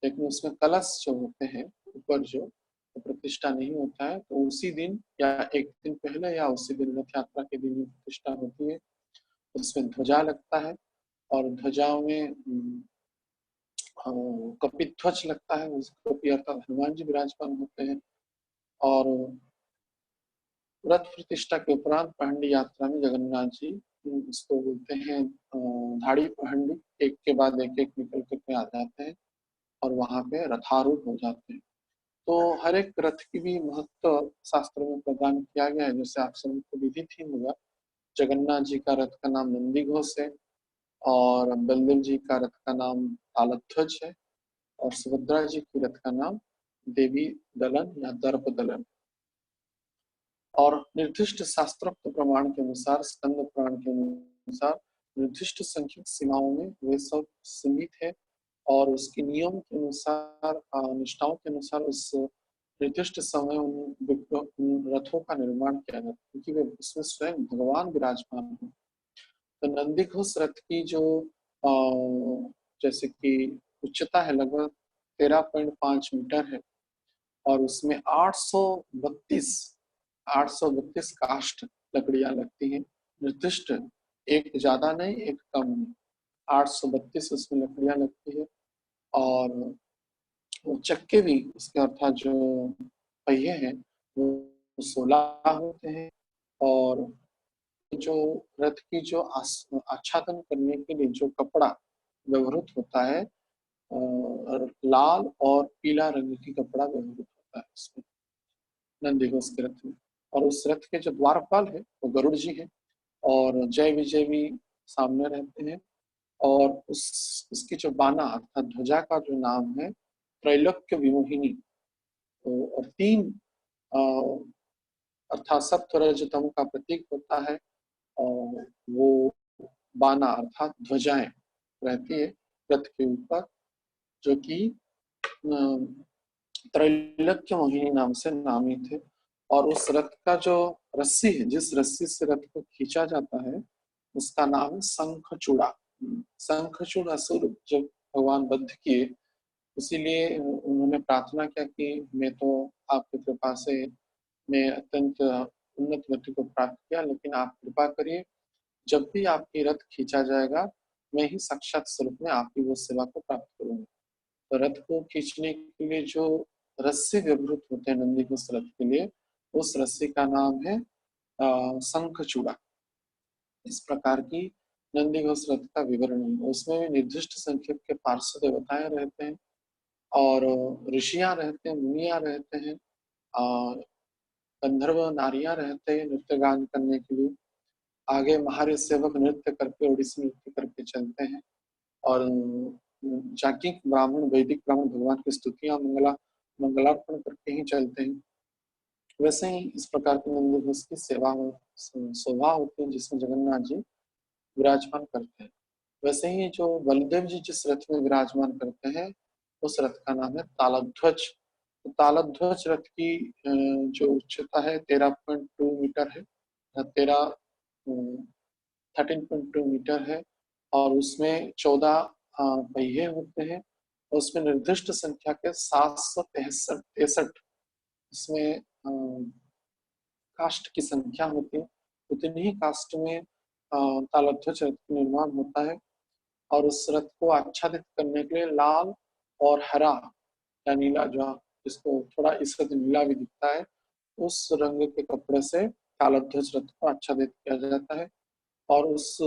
लेकिन उसमें कलश जो होते हैं ऊपर जो, तो प्रतिष्ठा नहीं होता है। तो उसी दिन या एक दिन पहले या उसी दिन रथ यात्रा के दिन प्रतिष्ठा होती है। उसमें ध्वजा लगता है और ध्वजाओं में कपिध्वज लगता है। उस कपि अर्थात हनुमान जी विराजमान होते हैं। और रथ प्रतिष्ठा के उपरांत पहंडी यात्रा में जगन्नाथ जी, इसको बोलते हैं धाड़ी पहंडी, एक के बाद एक निकल करके आ जाते हैं और वहां पे रथारूढ़ हो जाते हैं। तो हर एक रथ की भी महत्व शास्त्र में प्रदान किया गया है। जैसे आप सभी को विदित ही होगा, जगन्नाथ जी का रथ का नाम नंदी घोष है और बलदेव जी का रथ का नाम तालध्वज है और सुभद्रा जी की रथ का नाम देवी दलन या दर्प दलन। और निर्दिष्ट शास्त्रोक्त प्रमाण के अनुसार, स्कंद पुराण के अनुसार निर्दिष्ट संख्यक सीमाओं में वे सब सीमित है और उसके नियम के अनुसार, निष्ठाओं के अनुसार उस निर्दिष्ट समय उन रथों का निर्माण किया जाता है, क्योंकि वे उसमें स्वयं भगवान विराजमान है। तो नंदीघोष रथ की जो जैसे कि उच्चता है लगभग 13.5 मीटर है और उसमें 832 काष्ठ लकड़ियां लगती हैं, निर्दिष्ट, एक ज्यादा नहीं एक कम नहीं, 832 उसमें लकड़ियां लगती है। और वो चक्के भी उसके अर्थात जो पहिए हैं वो 16 होते हैं। और जो रथ की जो आच्छादन करने के लिए जो कपड़ा व्यवहृत होता है, लाल और पीला रंग की कपड़ा व्यवहृत होता है उसमें, नंदीघोष के रथ में। और उस रथ के जो द्वारपाल है वो गरुड़ जी है, और जय विजय भी सामने रहते हैं। और उसकी जो बाना अर्थात ध्वजा का जो नाम है त्रैलोक्य विमोहिनी। तो और तीन अर्थात सत्वरजतम का प्रतीक होता है, और वो बाना अर्थात ध्वजाएं रहती है रथ के ऊपर, जो कि त्रैलोक्य मोहिनी नाम से नामित है। और उस रथ का जो रस्सी है, जिस रस्सी से रथ को खींचा जाता है, उसका नाम है शंखचूड़ा। शंखचूड़ असुर जब भगवान बद्ध किए, इसीलिए उन्होंने प्रार्थना किया कि मैं तो आपकी कृपा से मैं अत्यंत उन्नत गति को प्राप्त किया, लेकिन आप कृपा करिए, जब भी आपकी रथ खींचा जाएगा मैं ही साक्षात स्वरूप में आपकी वो सेवा को प्राप्त करूंगा। तो रथ को खींचने के लिए जो रस्सी व्यवहृत होते हैं नंदी घोष रथ के लिए, उस रस्सी का नाम है शंखचूड़ा। इस प्रकार की नंदी घोष रथ का विवरण है। उसमें भी निर्दिष्ट संख्यक के पार्श्व देवताएं रहते हैं, और ऋषियां रहते हैं, मुनियां रहते हैं, गंधर्व नारियां रहते हैं नृत्य गान करने के लिए। आगे महारी सेवक नृत्य करके, ओडिसी नृत्य करके चलते हैं, और जागतिक ब्राह्मण, वैदिक ब्राह्मण भगवान की स्तुतियां मंगलार्पण करके ही चलते हैं। वैसे ही इस प्रकार की नंदी घोष की सेवा शोभा होती है, जिसमें जगन्नाथ जी विराजमान करते हैं। वैसे ही जो बलदेव जी जिस रथ में विराजमान करते हैं, उस रथ का नाम है तालध्वज। तो तालध्वज रथ की जो उच्चता है 13.2 मीटर है, 13.2 मीटर है, और उसमें 14 पहिए होते हैं, और उसमें निर्दिष्ट संख्या के 763 इसमें काष्ठ की संख्या होती है। उतनी ही काष्ठ में तालध्वज रथ का निर्माण होता है, और उस रथ को आच्छादित करने के लिए लाल और हरा या नीला, जो जिसको थोड़ा इस रथ नीला भी दिखता है, उस रंग के कपड़े से तालध्वज रथ को आच्छादित किया जाता है। और उस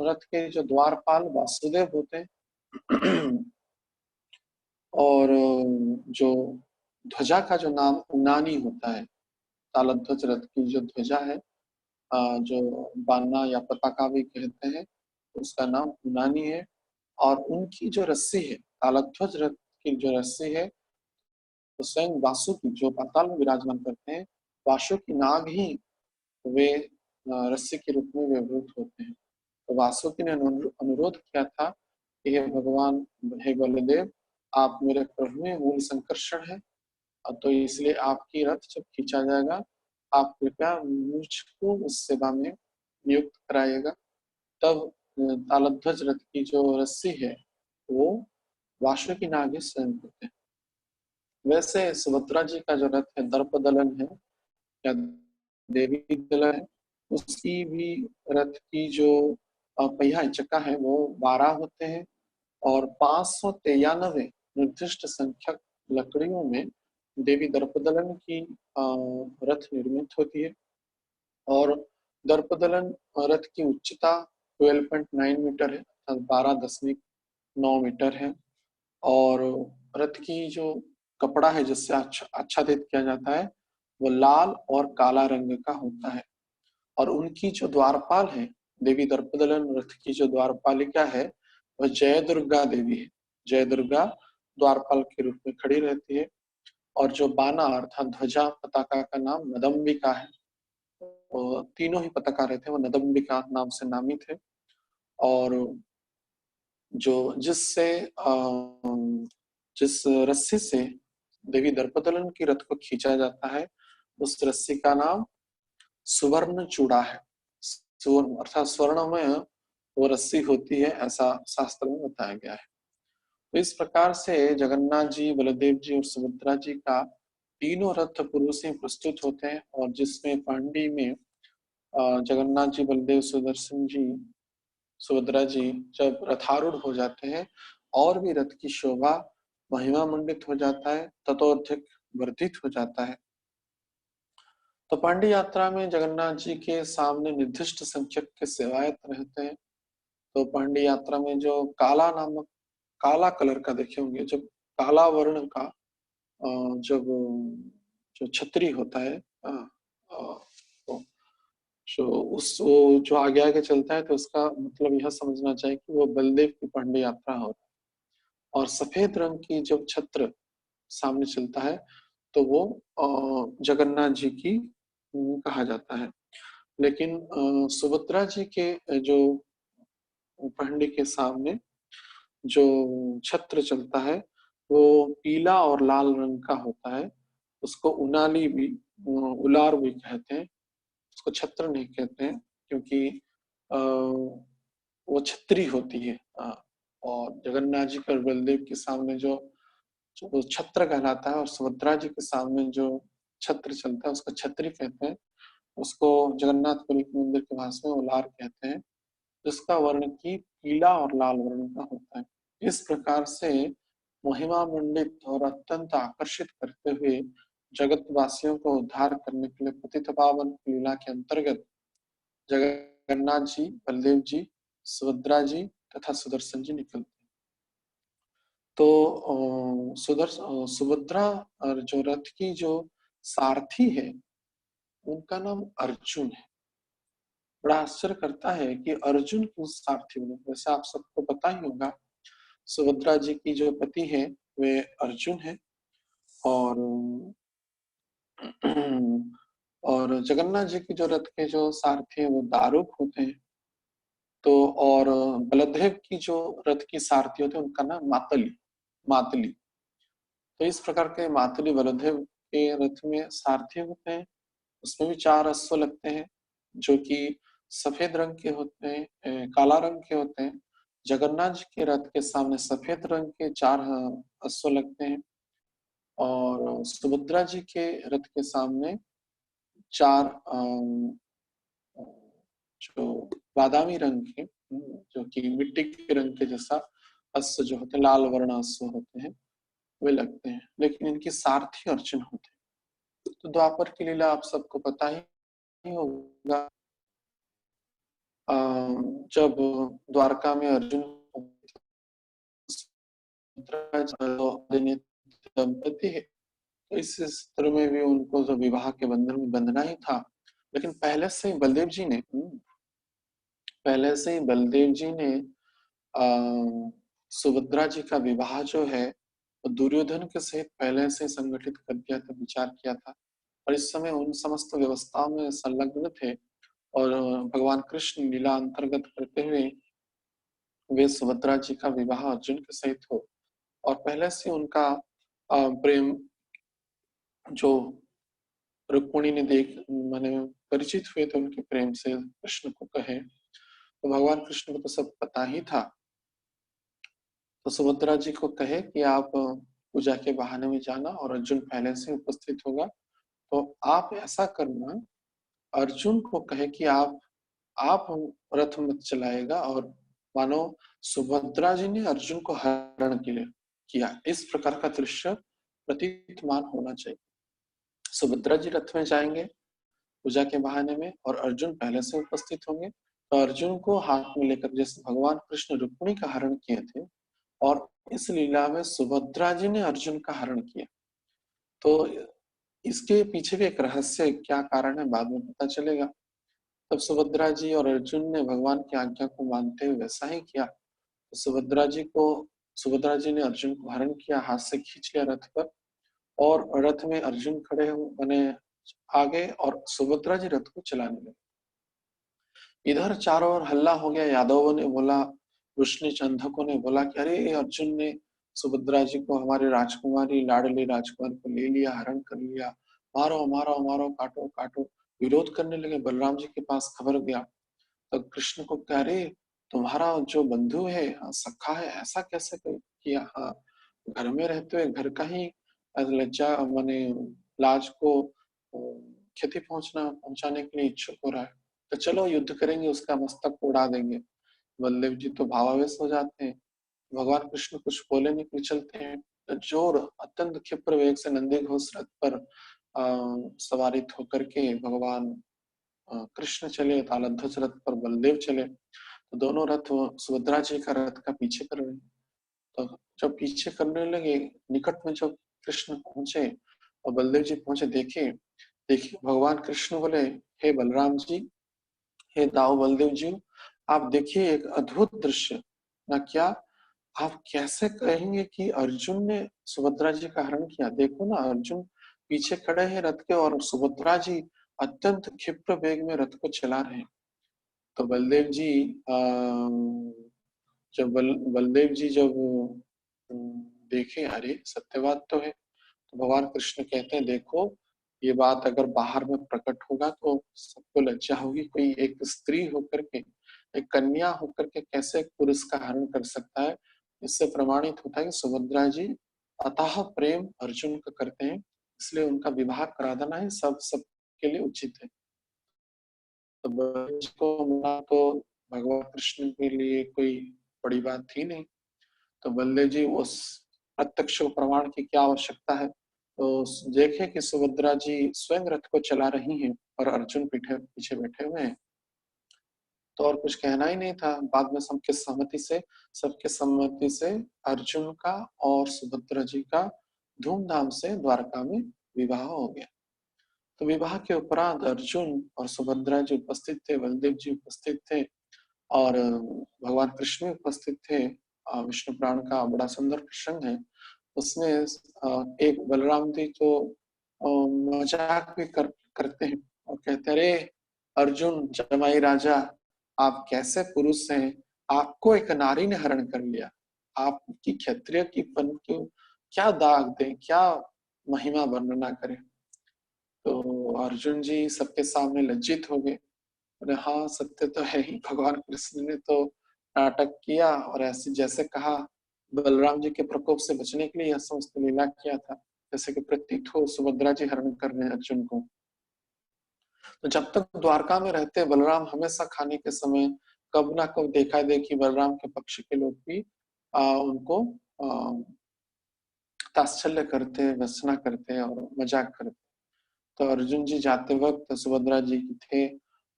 रथ के जो द्वारपाल वासुदेव होते हैं और जो ध्वजा का जो नाम उनानी होता है, तालध्वज रथ की जो ध्वजा है, जो बाना या पताका भी कहते हैं, उसका नाम उनानी है। और उनकी जो रस्सी है, तालध्वज रथ की जो रस्सी है, तो स्वयं वासुकी जो पाताल में विराजमान करते हैं, वासुकी नाग ही वे रस्सी के रूप में व्यवहृत होते हैं। तो वासुकी ने अनुरोध किया था कि हे भगवान, हे बलदेव, आप मेरे प्रभु में मूल संकर्षण है, तो इसलिए आपकी रथ जब खींचा जाएगा, आप कृपया मुझको उस सेवा में नियुक्त कराइएगा। तब तालध्वज रथ की जो रस्सी है वो वासुकी नाग स्वयं होते हैं। वैसे सुभद्रा जी का जो रथ है दर्प दलन है या देवी दलन है, उसकी भी रथ की जो पहिया चक्का है वो 12 होते हैं, और 593 निर्दिष्ट संख्यक लकड़ियों में देवी दर्पदलन की रथ निर्मित होती है। और दर्पदलन रथ की उच्चता 12.9 मीटर है, अर्थात 12.9 मीटर है। और रथ की जो कपड़ा है जिससे आच्छादित किया जाता है, वो लाल और काला रंग का होता है। और उनकी जो द्वारपाल है, देवी दर्पदलन रथ की जो द्वारपालिका है, वह जय दुर्गा देवी है। जय दुर्गा द्वारपाल के रूप में खड़ी रहती है। और जो बाना अर्थात ध्वजा पताका का नाम नदम्बिका है। और तीनों ही पताका रहते हैं वो नदम्बिका नाम से नामित है। और जो जिस रस्सी से देवी दर्पदलन की रथ को खींचा जाता है, उस रस्सी का नाम सुवर्ण चूड़ा है। सुवर्ण अर्थात स्वर्ण में वो रस्सी होती है, ऐसा शास्त्र में बताया गया है। तो इस प्रकार से जगन्नाथ जी, बलदेव जी और सुभद्रा जी का तीनों रथ पूर्व से प्रस्तुत होते हैं। और जिसमें पांडी में जगन्नाथ जी, बलदेव, सुदर्शन जी, सुभद्रा जी जब रथारूढ़ हो जाते हैं, और भी रथ की शोभा महिमा मंडित हो जाता है, ततोधिक वर्धित हो जाता है। तो पांडी यात्रा में जगन्नाथ जी के सामने निर्दिष्ट संख्यक के सेवायत रहते हैं। तो पांडी यात्रा में जो काला नामक, काला कलर का देखे होंगे, जब काला वर्ण का जब जो छतरी होता है, तो जो आगे आगे चलता है तो उसका मतलब यह समझना चाहिए कि वो बलदेव की पहाड़ी यात्रा हो रहा है। और सफेद रंग की जब छत्र सामने चलता है तो वो जगन्नाथ जी की कहा जाता है। लेकिन सुभद्रा जी के जो पहाड़ी के सामने जो छत्र चलता है वो पीला और लाल रंग का होता है। उसको उनाली भी उलार भी कहते हैं, उसको छत्र नहीं कहते हैं, क्योंकि वो छतरी होती है। और जगन्नाथ जी और बलदेव के सामने जो छत्र कहलाता है, और सुभद्रा जी के सामने जो छत्र चलता है उसको छतरी कहते हैं। उसको जगन्नाथपुरी के मंदिर के भाषा में उलार कहते हैं, जिसका वर्ण की पीला और लाल वर्ण का होता है। इस प्रकार से महिमा मंडित और अत्यंत आकर्षित करते हुए जगत वासियों को उद्धार करने के लिए पतित पावन लीला के अंतर्गत जगन्नाथ जी, बलदेव जी, सुभद्रा जी तथा सुदर्शन जी निकलते हैं। तो सुभद्रा और जो रथ की जो सारथी है उनका नाम अर्जुन है। बड़ा आश्चर्य करता है कि अर्जुन क्यों सारथी बने। वैसे आप सबको पता ही होगा, सुभद्रा जी की जो पति है वे अर्जुन है, और और जगन्नाथ जी की जो रथ के जो सारथी है वो दारुक होते हैं। तो और बलदेव की जो रथ की सारथी होते हैं उनका नाम मातली मातली। तो इस प्रकार के मातली बलदेव के रथ में सारथी होते हैं। उसमें भी 4 अश्व लगते हैं जो कि सफेद रंग के होते हैं, काला रंग के होते हैं। जगन्नाथ जी के रथ के सामने सफेद रंग के 4 अश्व लगते हैं, और सुभद्रा जी के रथ के सामने 4 जो बादामी रंग के, जो कि मिट्टी के रंग के जैसा अश्व जो होते हैं, लाल वर्ण अश्व होते हैं, वे लगते हैं। लेकिन इनके सारथी अर्जुन होते हैं। तो द्वापर की लीला आप सबको पता ही होगा। जब द्वारका में अर्जुन दंपति है, तो इस स्त्र में भी उनको तो विवाह के बंधन में बंधना ही था। लेकिन पहले से ही बलदेव जी ने सुभद्रा जी का विवाह जो है दुर्योधन के सहित पहले से संगठित कर दिया था, विचार किया था, और इस समय उन समस्त व्यवस्थाओं में संलग्न थे। और भगवान कृष्ण लीला अंतर्गत करते हुए वे सुभद्रा जी का विवाह अर्जुन के सहित हो। और पहले से उनका प्रेम जो रुक्मिणी ने देख माने परिचित हुए थे उनके प्रेम से, कृष्ण को कहे तो भगवान कृष्ण को तो सब पता ही था। तो सुभद्रा जी को कहे कि आप पूजा के बहाने में जाना और अर्जुन पहले से उपस्थित होगा, तो आप ऐसा करना, अर्जुन को कहे कि आप रथ मत चलाएगा, और मानो सुभद्रा जी ने अर्जुन को हरण के लिए किया, इस प्रकार का दृश्य प्रतीतमान होना चाहिए। सुभद्रा जी रथ में जाएंगे पूजा के बहाने में, और अर्जुन पहले से उपस्थित होंगे। तो अर्जुन को हाथ में लेकर, जैसे भगवान कृष्ण रुक्मिणी का हरण किए थे, और इस लीला में सुभद्रा जी ने अर्जुन का हरण किया। तो इसके पीछे भी एक रहस्य, क्या कारण है, बाद में पता चलेगा। तब सुभद्रा जी और अर्जुन ने भगवान की आज्ञा को मानते हुए वैसा ही किया। तो सुभद्रा जी ने अर्जुन को हरण किया, हाथ से खींच लिया रथ पर, और रथ में अर्जुन खड़े हो बने आगे, और सुभद्रा जी रथ को चलाने लगे। इधर चारों ओर हल्ला हो गया। यादवों ने बोला, वृष्णि चंदकों ने बोला कि अरे अर्जुन ने सुभद्रा जी को, हमारी राजकुमारी लाडली राजकुमारी को ले लिया, हरण कर लिया, मारो मारो मारो, काटो काटो, विरोध करने लगे। बलराम जी के पास खबर गया, तो कृष्ण को कह रहे, तुम्हारा जो बंधु है, सखा है, ऐसा कैसे किया। हाँ, घर में रहते हुए घर का ही लज्जा माने लाज को क्षति पहुंचाने के लिए इच्छुक हो रहा है, तो चलो युद्ध करेंगे, उसका मस्तक उड़ा देंगे। बलदेव जी तो भावावेश हो जाते हैं। भगवान कृष्ण कुछ बोले नहीं, कुछ चलते हैं। तो जोर अत्यंत क्षिप्र वेग से नंदी घोष रथ पर सवारित होकर के भगवान कृष्ण चले, तालध्वज रथ पर बलदेव चले। तो दोनों रथ सुभद्रा जी का रथ का पीछे कर रहे। तो जब पीछे करने लगे, निकट में जब कृष्ण पहुंचे और बलदेव जी पहुंचे, देखे देखिए भगवान कृष्ण बोले, हे बलराम जी, हे दाऊ बलदेव जी, आप देखिए एक अद्भुत दृश्य। ना क्या, आप कैसे कहेंगे कि अर्जुन ने सुभद्रा जी का हरण किया? देखो ना, अर्जुन पीछे खड़े हैं रथ के और सुभद्रा जी अत्यंत क्षिप्र वेग में रथ को चला रहे हैं। तो बलदेव जी जब बलदेव जी जब देखे, अरे सत्य बात तो है, तो भगवान कृष्ण कहते हैं, देखो ये बात अगर बाहर में प्रकट होगा तो सबको लज्जा होगी। कोई एक स्त्री होकर के, एक कन्या होकर के कैसे एक पुरुष का हरण कर सकता है? इससे प्रमाणित होता है कि सुभद्रा जी अतः प्रेम अर्जुन का करते हैं, इसलिए उनका विवाह करा देना है सब सबके लिए उचित है। तो बलदेव को मिला तो भगवान कृष्ण के लिए कोई बड़ी बात थी नहीं। तो बलदेव जी उस प्रत्यक्ष प्रमाण की क्या आवश्यकता है? तो देखे कि सुभद्रा जी स्वयं रथ को चला रही हैं और अर्जुन पीछे पीछे बैठे हुए हैं, तो और कुछ कहना ही नहीं था। बाद में सबके सम्मति से अर्जुन का और सुभद्रा जी का धूमधाम से द्वारका में विवाह हो गया। तो विवाह के उपरांत अर्जुन और सुभद्रा जी उपस्थित थे, बलदेव जी उपस्थित थे और भगवान कृष्ण उपस्थित थे। विष्णु पुराण का बड़ा सुंदर प्रसंग है। उसमें एक बलराम जी तो मजाक भी करते हैं और कहते हैं, अरे अर्जुन जमाई राजा, आप कैसे पुरुष हैं, आपको एक नारी ने हरण कर लिया, आपकी क्षत्रिय की पन क्यों, क्या दाग दें, क्या महिमा वर्णना करें। तो अर्जुन जी सबके सामने लज्जित हो गए। अरे हाँ, सत्य तो है ही, भगवान कृष्ण ने तो नाटक किया और ऐसे जैसे कहा, बलराम जी के प्रकोप से बचने के लिए यह समस्त लीला किया था, जैसे कि प्रतीत हो सुभद्रा जी हरण कर रहे हैं अर्जुन को। तो जब तक द्वारका में रहते बलराम हमेशा खाने के समय कब ना कब देखा देखी बलराम के पक्ष के लोग भी उनको तात्सल्य करते, वसना करते और मजाक करते। तो अर्जुन जी जाते वक्त सुभद्रा जी थे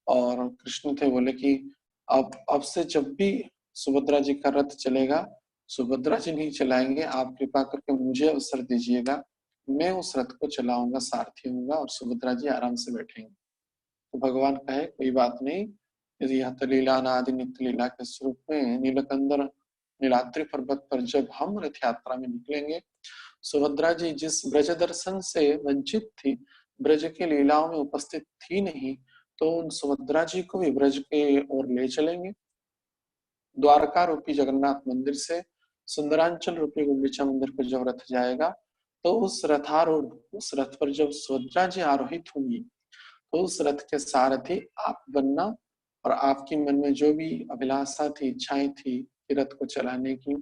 और कृष्ण थे, बोले कि अब से जब भी सुभद्रा जी का रथ चलेगा, सुभद्रा जी नहीं चलाएंगे, आप कृपा करके मुझे अवसर दीजिएगा, मैं उस रथ को चलाऊंगा, सारथी होऊंगा और सुभद्रा जी आराम से बैठेंगे। तो भगवान कहे, कोई बात नहीं, यदि यह तो लीला अनादि नित्य लीला के स्वरूप में नीलकंदर नीलाद्रि पर्वत पर जब हम रथ यात्रा में निकलेंगे, सुभद्रा जी जिस ब्रज दर्शन से वंचित थी, ब्रज के लीलाओं में उपस्थित थी नहीं, तो उन सुभद्रा जी को भी ब्रज के ओर ले चलेंगे। द्वारका रूपी जगन्नाथ मंदिर से सुंदरांचल रूपी गुंडीचा मंदिर पर जब रथ जाएगा, तो उस रथ पर जब सुभद्रा जी आरोहित होंगी, तो उस रथ के सारथी आप बनना और आपकी मन में जो भी अभिलाषा थी, इच्छाएं थी रथ को चलाने की,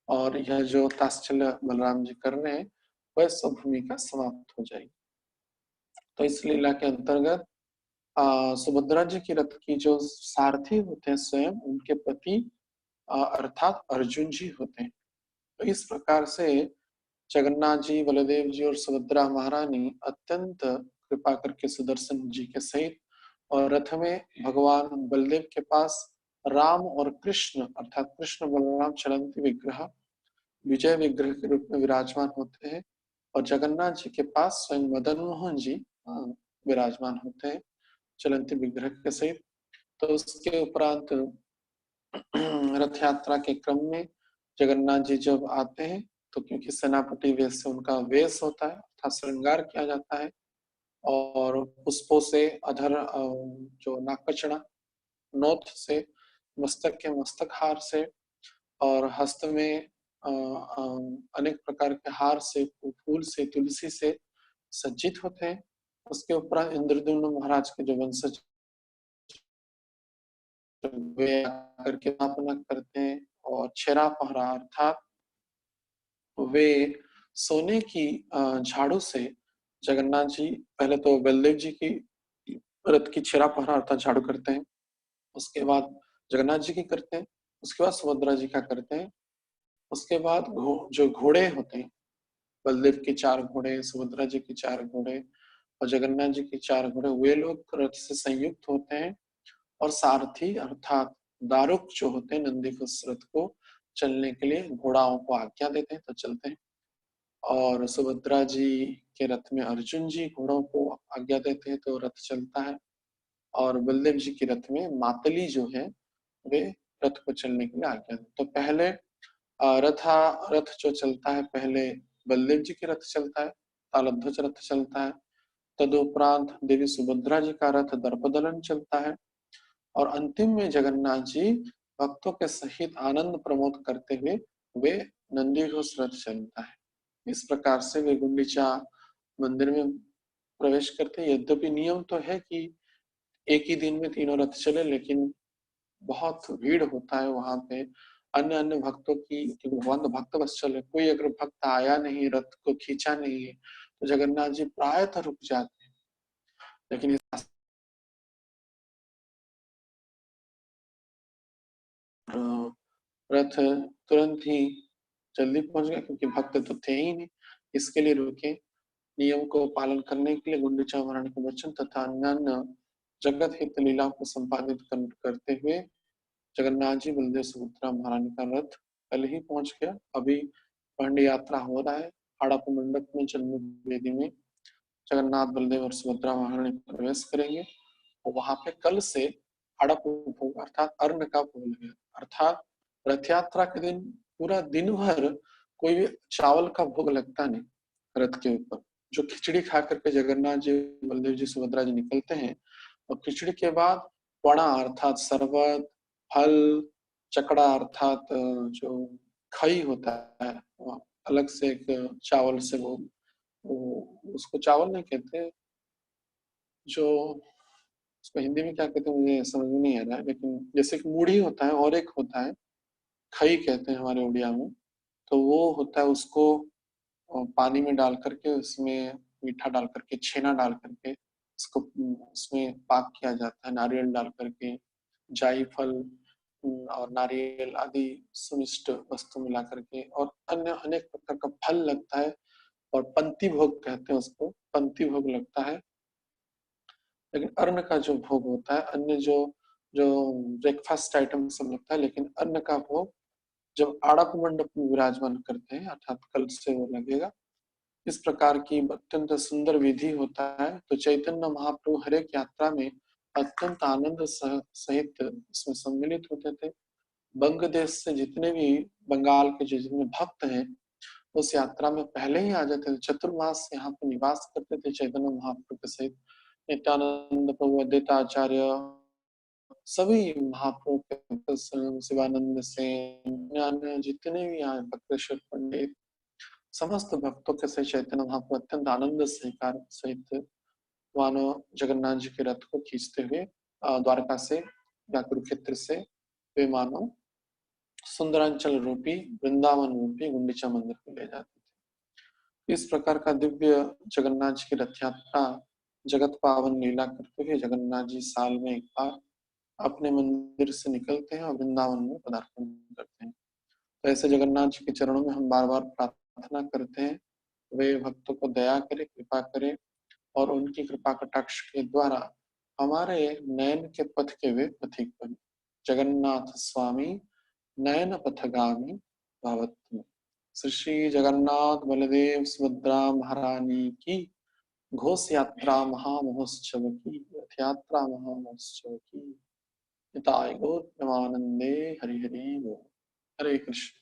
और यह जो ताश्चल्य बलराम जी कर रहे हैं, वह सब भूमिका समाप्त हो जाएगी। तो इस लीला के अंतर्गत सुभद्रा जी की रथ की जो सारथी होते हैं स्वयं उनके पति अर्थात अर्जुन जी होते हैं। तो इस प्रकार से जगन्नाथ जी, बलदेव जी और सुभद्रा महारानी अत्यंत कृपा करके सुदर्शन जी के सहित और रथ में भगवान बलदेव के पास राम और कृष्ण अर्थात कृष्ण बलराम चलंती विग्रह विजय विग्रह के रूप में विराजमान होते हैं और जगन्नाथ जी के पास स्वयं मदन मोहन जी विराजमान होते हैं चलंती विग्रह के सहित। तो उसके उपरांत रथ यात्रा के क्रम में जगन्नाथ जी जब आते हैं, तो क्योंकि सेनापति वेश से उनका वेश होता है अर्थात श्रृंगार किया जाता है और पुष्पों से अधर जो नाकचना नौथ से, मस्तक के मस्तक हार से और हस्त में अनेक प्रकार के हार से, फूल से, तुलसी से सज्जित होते हैं। उसके उपरांत इंद्रद्युम्न महाराज के जो वंशज वे आकर के स्थापना करते हैं और छेरा पहरा अर्थात वे सोने की झाड़ू से जगन्नाथ जी पहले तो बलदेव जी की रथ की छेरा पहरा अर्थात झाड़ू करते हैं, उसके बाद जगन्नाथ जी की करते हैं, उसके बाद सुभद्रा जी का करते हैं, उसके बाद जो घोड़े होते हैं, बलदेव के 4 घोड़े, सुभद्रा जी के 4 घोड़े और जगन्नाथ जी के 4 घोड़े, वे लोग रथ से संयुक्त होते हैं और सारथी अर्थात दारुक जो होते हैं नंदी को रथ को चलने के लिए घोड़ाओं को आज्ञा देते हैं तो चलते हैं। और सुभद्रा जी के रथ में अर्जुन जी घोड़ों को आज्ञा देते हैं तो रथ चलता है, और बलदेव जी के रथ में मातली जो है वे रथ को चलने के लिए आज्ञा देते। तो पहले रथ जो चलता है, पहले बलदेव जी के रथ चलता है, तालध्वज रथ चलता है, तदुपरांत देवी सुभद्रा जी का रथ दर्पदलन चलता है, और अंतिम में जगन्नाथ जी भक्तों के सहित आनंद प्रमोद करते हुए वे नंदीघोष रथ चलता है। इस प्रकार से वे गुंडीचा मंदिर में प्रवेश करते हैं। यद्यपि नियम तो है कि एक ही दिन में तीनों रथ चले, लेकिन बहुत भीड़ होता है वहां पे अन्य अन्य भक्तों की, क्योंकि भगवान तो भक्त वत्सल है, कोई अगर भक्त आया नहीं, रथ को खींचा नहीं है, तो जगन्नाथ जी प्रायतः रुक जाते हैं। लेकिन रथ तुरंत ही जल्दी पहुंच गया, क्योंकि भक्त तो थे ही नहीं, इसके लिए रुके। नियम को पालन करने के लिए गुंडीचा महारानी के वचन तथा अन्य जगत हित लीला को संपादित करते हुए जगन्नाथ जी बलदेव सुभद्रा महारानी का रथ कल ही पहुंच गया। अभी पांडे यात्रा हो रहा है। हाड़ापू मंडप में जन्म वेदी में जगन्नाथ बलदेव और सुभद्रा महारानी प्रवेश करेंगे, और वहां पे कल से हड़प भोग अर्थात अर्ण का भोग लगेगा। अर्थात रथ यात्रा के दिन पूरा दिन भर कोई भी चावल का भोग लगता नहीं रथ के ऊपर। जो खिचड़ी खा करके जगन्नाथ जी बलदेव जी सुभद्रा जी निकलते हैं, और खिचड़ी के बाद पड़ा अर्थात शरबत, फल, चकड़ा अर्थात जो खई होता है, अलग से एक चावल से वो उसको चावल नहीं कहते, जो उसको हिंदी में क्या कहते हैं मुझे समझ में नहीं आ रहा है, लेकिन जैसे कि मूढ़ी होता है और एक होता है खई कहते हैं हमारे उड़िया में, तो वो होता है, उसको पानी में डाल करके उसमें मीठा डाल करके छेना डाल करके उसको उसमें पाक किया जाता है, नारियल डाल करके जायफल और नारियल आदि सुनिष्ट वस्तु मिला करके, और अन्य अनेक प्रकार का फल लगता है, और पंक्ति भोग कहते हैं उसको, पंक्ति भोग लगता है। लेकिन अन्न का जो भोग होता है, अन्य जो जो ब्रेकफास्ट आइटम सब लगता है, लेकिन अन्न का भोग जब आड़प मंडप में विराजमान करते हैं अर्थात कल से वो लगेगा। इस प्रकार की अत्यंत सुंदर विधि होता है। तो चैतन्य महाप्रभु हर एक यात्रा में अत्यंत आनंद सहित इसमें सम्मिलित होते थे। बंग देश से जितने भी बंगाल के जितने भक्त हैं उस यात्रा में पहले ही आ जाते थे, चतुर्मास यहाँ पे निवास करते थे चैतन्य महाप्रभु के सहित। नित्यानंद प्रभु, अद्वैताचार्य, सभी महाप्रभु के भक्त, शिवानंद से अन्य जितने भी यहाँ भक्तेश्वर पंडित, समस्त भक्तों के सहित चैतन्य महाप्रभु अत्यंत आनंद सहिकार सहित मानो जगन्नाथ जी के रथ को खींचते हुए द्वारका से या कुरुक्षेत्र से वे मानो सुंदरांचल रूपी वृंदावन रूपी गुंडीचा मंदिर को ले जाते थे। इस प्रकार का दिव्य जगन्नाथ जी की रथ यात्रा जगत पावन लीला करते हुए जगन्नाथ जी साल में एक बार अपने मंदिर से निकलते हैं और वृंदावन में पदार्पण करते हैं। तो ऐसे जगन्नाथ जी के चरणों में हम बार बार प्रार्थना करते हैं, वे भक्तों को दया करे, कृपा करे, और उनकी कृपा कटाक्ष के द्वारा हमारे नयन के पथ के वे पथिक बने। जगन्नाथ स्वामी नयन पथगामी भवतु। श्री श्री जगन्नाथ बलदेव सुभद्रा महारानी की घोष यात्रा महामहोत्सव की, रथ यात्रा महामहोत्सव की। निताय गौर प्रेमानंदे हरि हरि बोल। हरे कृष्ण।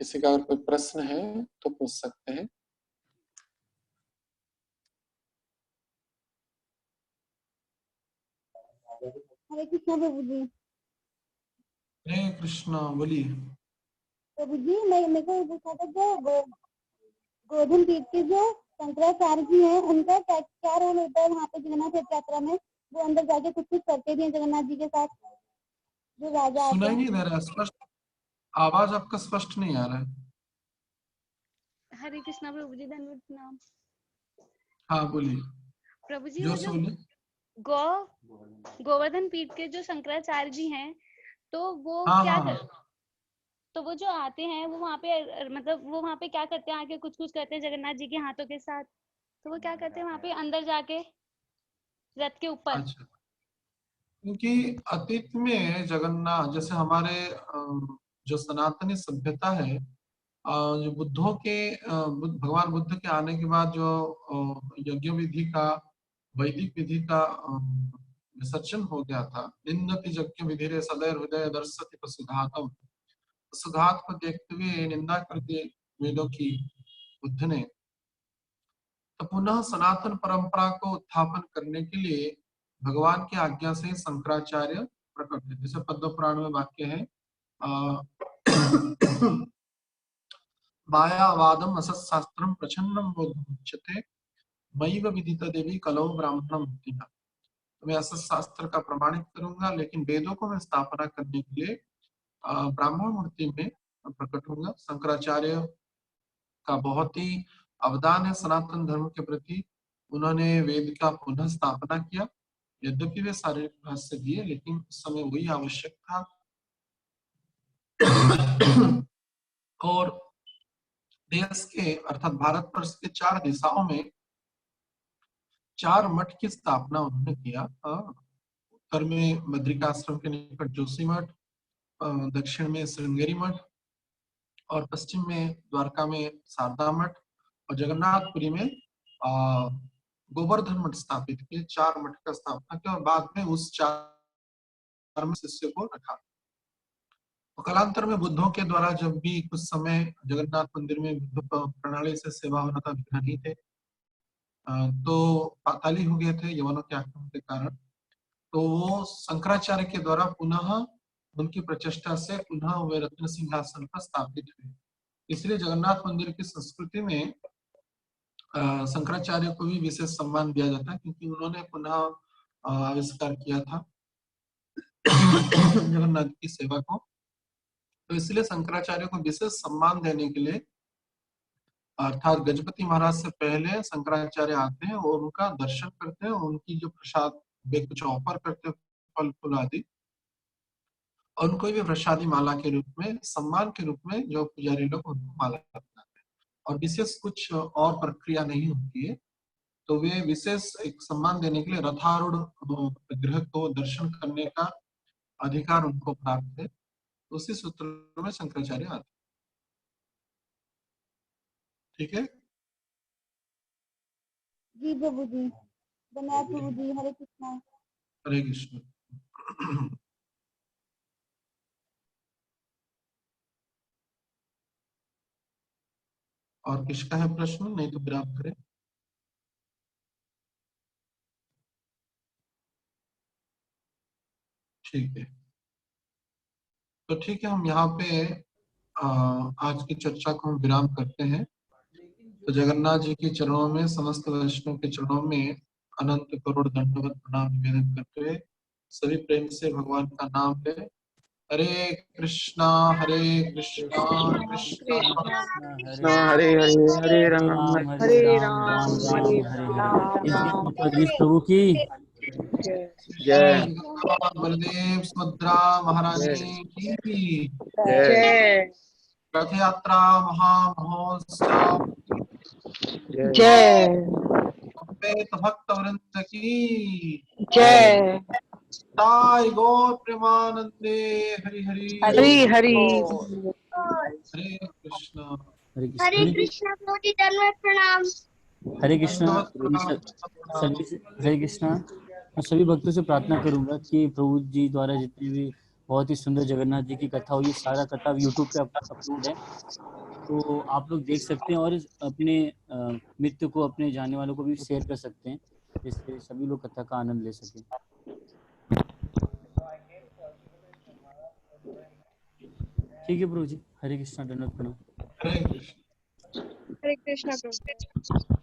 किसी का अगर कोई प्रश्न है तो पूछ सकते हैं। हरे कृष्णा प्रभु जी। हरे कृष्णा, बोलिए। प्रभु जी मैं मेरे को ये पूछा था, जो गोधन पीठ के जो शंकराचार्य जी हैं उनका क्या रोल होता है वहाँ पे जगन्नाथ रथ यात्रा में? वो अंदर जाके कुछ कुछ करते भी हैं जगन्नाथ जी के साथ, जो राजा आते सुनाई हैं। नहीं दे रहा है स्पष्ट, आवाज आपका स्पष्ट नहीं आ रहा है। हरे कृष्णा प्रभु जी, धन्यवाद प्रणाम। हाँ बोलिए, प्रभु जी, वो जोर से जो बोलिए। गोवर्धन पीठ के जो शंकराचार्य जी हैं, तो वो हाँ क्या हाँ हाँ। तो वो जो आते हैं वो वहाँ पे मतलब वो वहाँ पे क्या करते हैं, आके कुछ कुछ करते हैं जगन्नाथ जी के हाथों के साथ? तो वो क्या करते हैं वहाँ पे अंदर जाके रथ के ऊपर? अच्छा, क्योंकि अतीत में जगन्नाथ जैसे हमारे जो सनातनी सभ्यता है, जो बुद्धों के भगवान बुद्ध के आने के बाद जो यज्ञ विधि का, वैदिक विधि का विसर्जन हो गया था। निन्नति यज्ञ विधि रे सदैव हृदय दर्शति पशुघातम, पशुघात को देखते हुए निंदा कर दी वेदों की बुद्ध ने। तो पुनः सनातन परंपरा को उत्थापन करने के लिए भगवान की आज्ञा से शंकराचार्य प्रकट हुए। जैसे पद्म पुराण में वाक्य है, मायावादम असत शास्त्रम प्रच्छन्नम बोधमुच्यते मैव विदित देवी कलौ ब्राह्मणम मुक्तिना। तो मैं असत शास्त्र का प्रमाणित करूंगा, लेकिन वेदों को मैं स्थापना करने के लिए ब्राह्मण मूर्ति में प्रकट होगा। शंकराचार्य का बहुत ही अवदान है सनातन धर्म के प्रति। उन्होंने वेद का पुनः स्थापना किया। यद्यपि वे शारीरिक भाष्य दिए, लेकिन उस समय वही आवश्यक था। और देश के अर्थात भारतवर्ष के 4 दिशाओं में 4 मठ की स्थापना उन्होंने किया। उत्तर में बद्रिकाश्रम के निकट जोशी मठ, दक्षिण में श्रृंगेरी मठ, और पश्चिम में द्वारका में शारदा मठ, और जगन्नाथपुरी में गोवर्धन मठ स्थापित किए। 4 मठ का स्थापना किया और बाद में उस 4 शिष्य को रखा। तो कालांतर में बुद्धों के द्वारा जब भी कुछ समय जगन्नाथ मंदिर में बुद्ध प्रणाली से सेवा होना था, विघ्न नहीं थे, तो पाताली हो गए थे यवनों के आक्रमण के कारण। तो वो शंकराचार्य के द्वारा पुनः उनकी प्रचेष्टा से पुनः वे रत्न सिंहासन पर स्थापित हुए। इसलिए जगन्नाथ मंदिर की संस्कृति में शंकराचार्य को भी विशेष सम्मान दिया जाता है, क्योंकि उन्होंने पुनः आविष्कार किया था जगन्नाथ की सेवा को। तो इसलिए शंकराचार्य को विशेष सम्मान देने के लिए, अर्थात गजपति महाराज से पहले शंकराचार्य आते हैं और उनका दर्शन करते हैं, और उनकी जो प्रसाद वे कुछ ऑफर करते हैं, फल फूल आदि, और उनको भी प्रसादी माला के रूप में, सम्मान के रूप में जो पुजारी लोग उनको माला करते हैं, और विशेष कुछ और प्रक्रिया नहीं होती है। तो वे विशेष एक सम्मान देने के लिए रथारूढ़ विग्रह को दर्शन करने का अधिकार उनको प्राप्त है। उसी सूत्र में शंकराचार्य आते। ठीक है जी प्रभु जी, धन्यवाद प्रभु जी। हरे कृष्णा। हरे कृष्ण। और किसका है प्रश्न? नहीं तो फिर आप करें। ठीक है, तो ठीक है, हम यहाँ पे आज की चर्चा को हम विराम करते हैं। तो जगन्नाथ जी के चरणों में, समस्त वैष्णव के चरणों में अनंत करोड़ दंडवत प्रणाम निवेदन करते हुए सभी प्रेम से भगवान का नाम ले। हरे कृष्णा कृष्णा कृष्णा हरे हरे, हरे राम हरे राम हरे राम। प्रभु की जय। बलदेव सुभद्रा महारानी की जय रथ यात्रा महामहोत्सव जय भक्त वृंद की जय। ताई गौर प्रेमानंदे हरि हरि हरी हरि। हरे कृष्णा। हरे कृष्णा प्रभु जी प्रणाम। हरे कृष्णा। हरे कृष्णा। मैं सभी भक्तों से प्रार्थना करूंगा कि प्रभु जी द्वारा जितनी भी बहुत ही सुंदर जगन्नाथ जी की कथा हुई, सारा कथा यूट्यूब पे अपलोड है, तो आप लोग देख सकते हैं और अपने मित्र को, अपने जाने वालों को भी शेयर कर सकते हैं, जिससे सभी लोग कथा का आनंद ले सकें। ठीक है प्रभु जी। हरे कृष्णा। धन्यवाद प्रणाम। हरे कृष्ण। हरे कृष्णा प्रभु।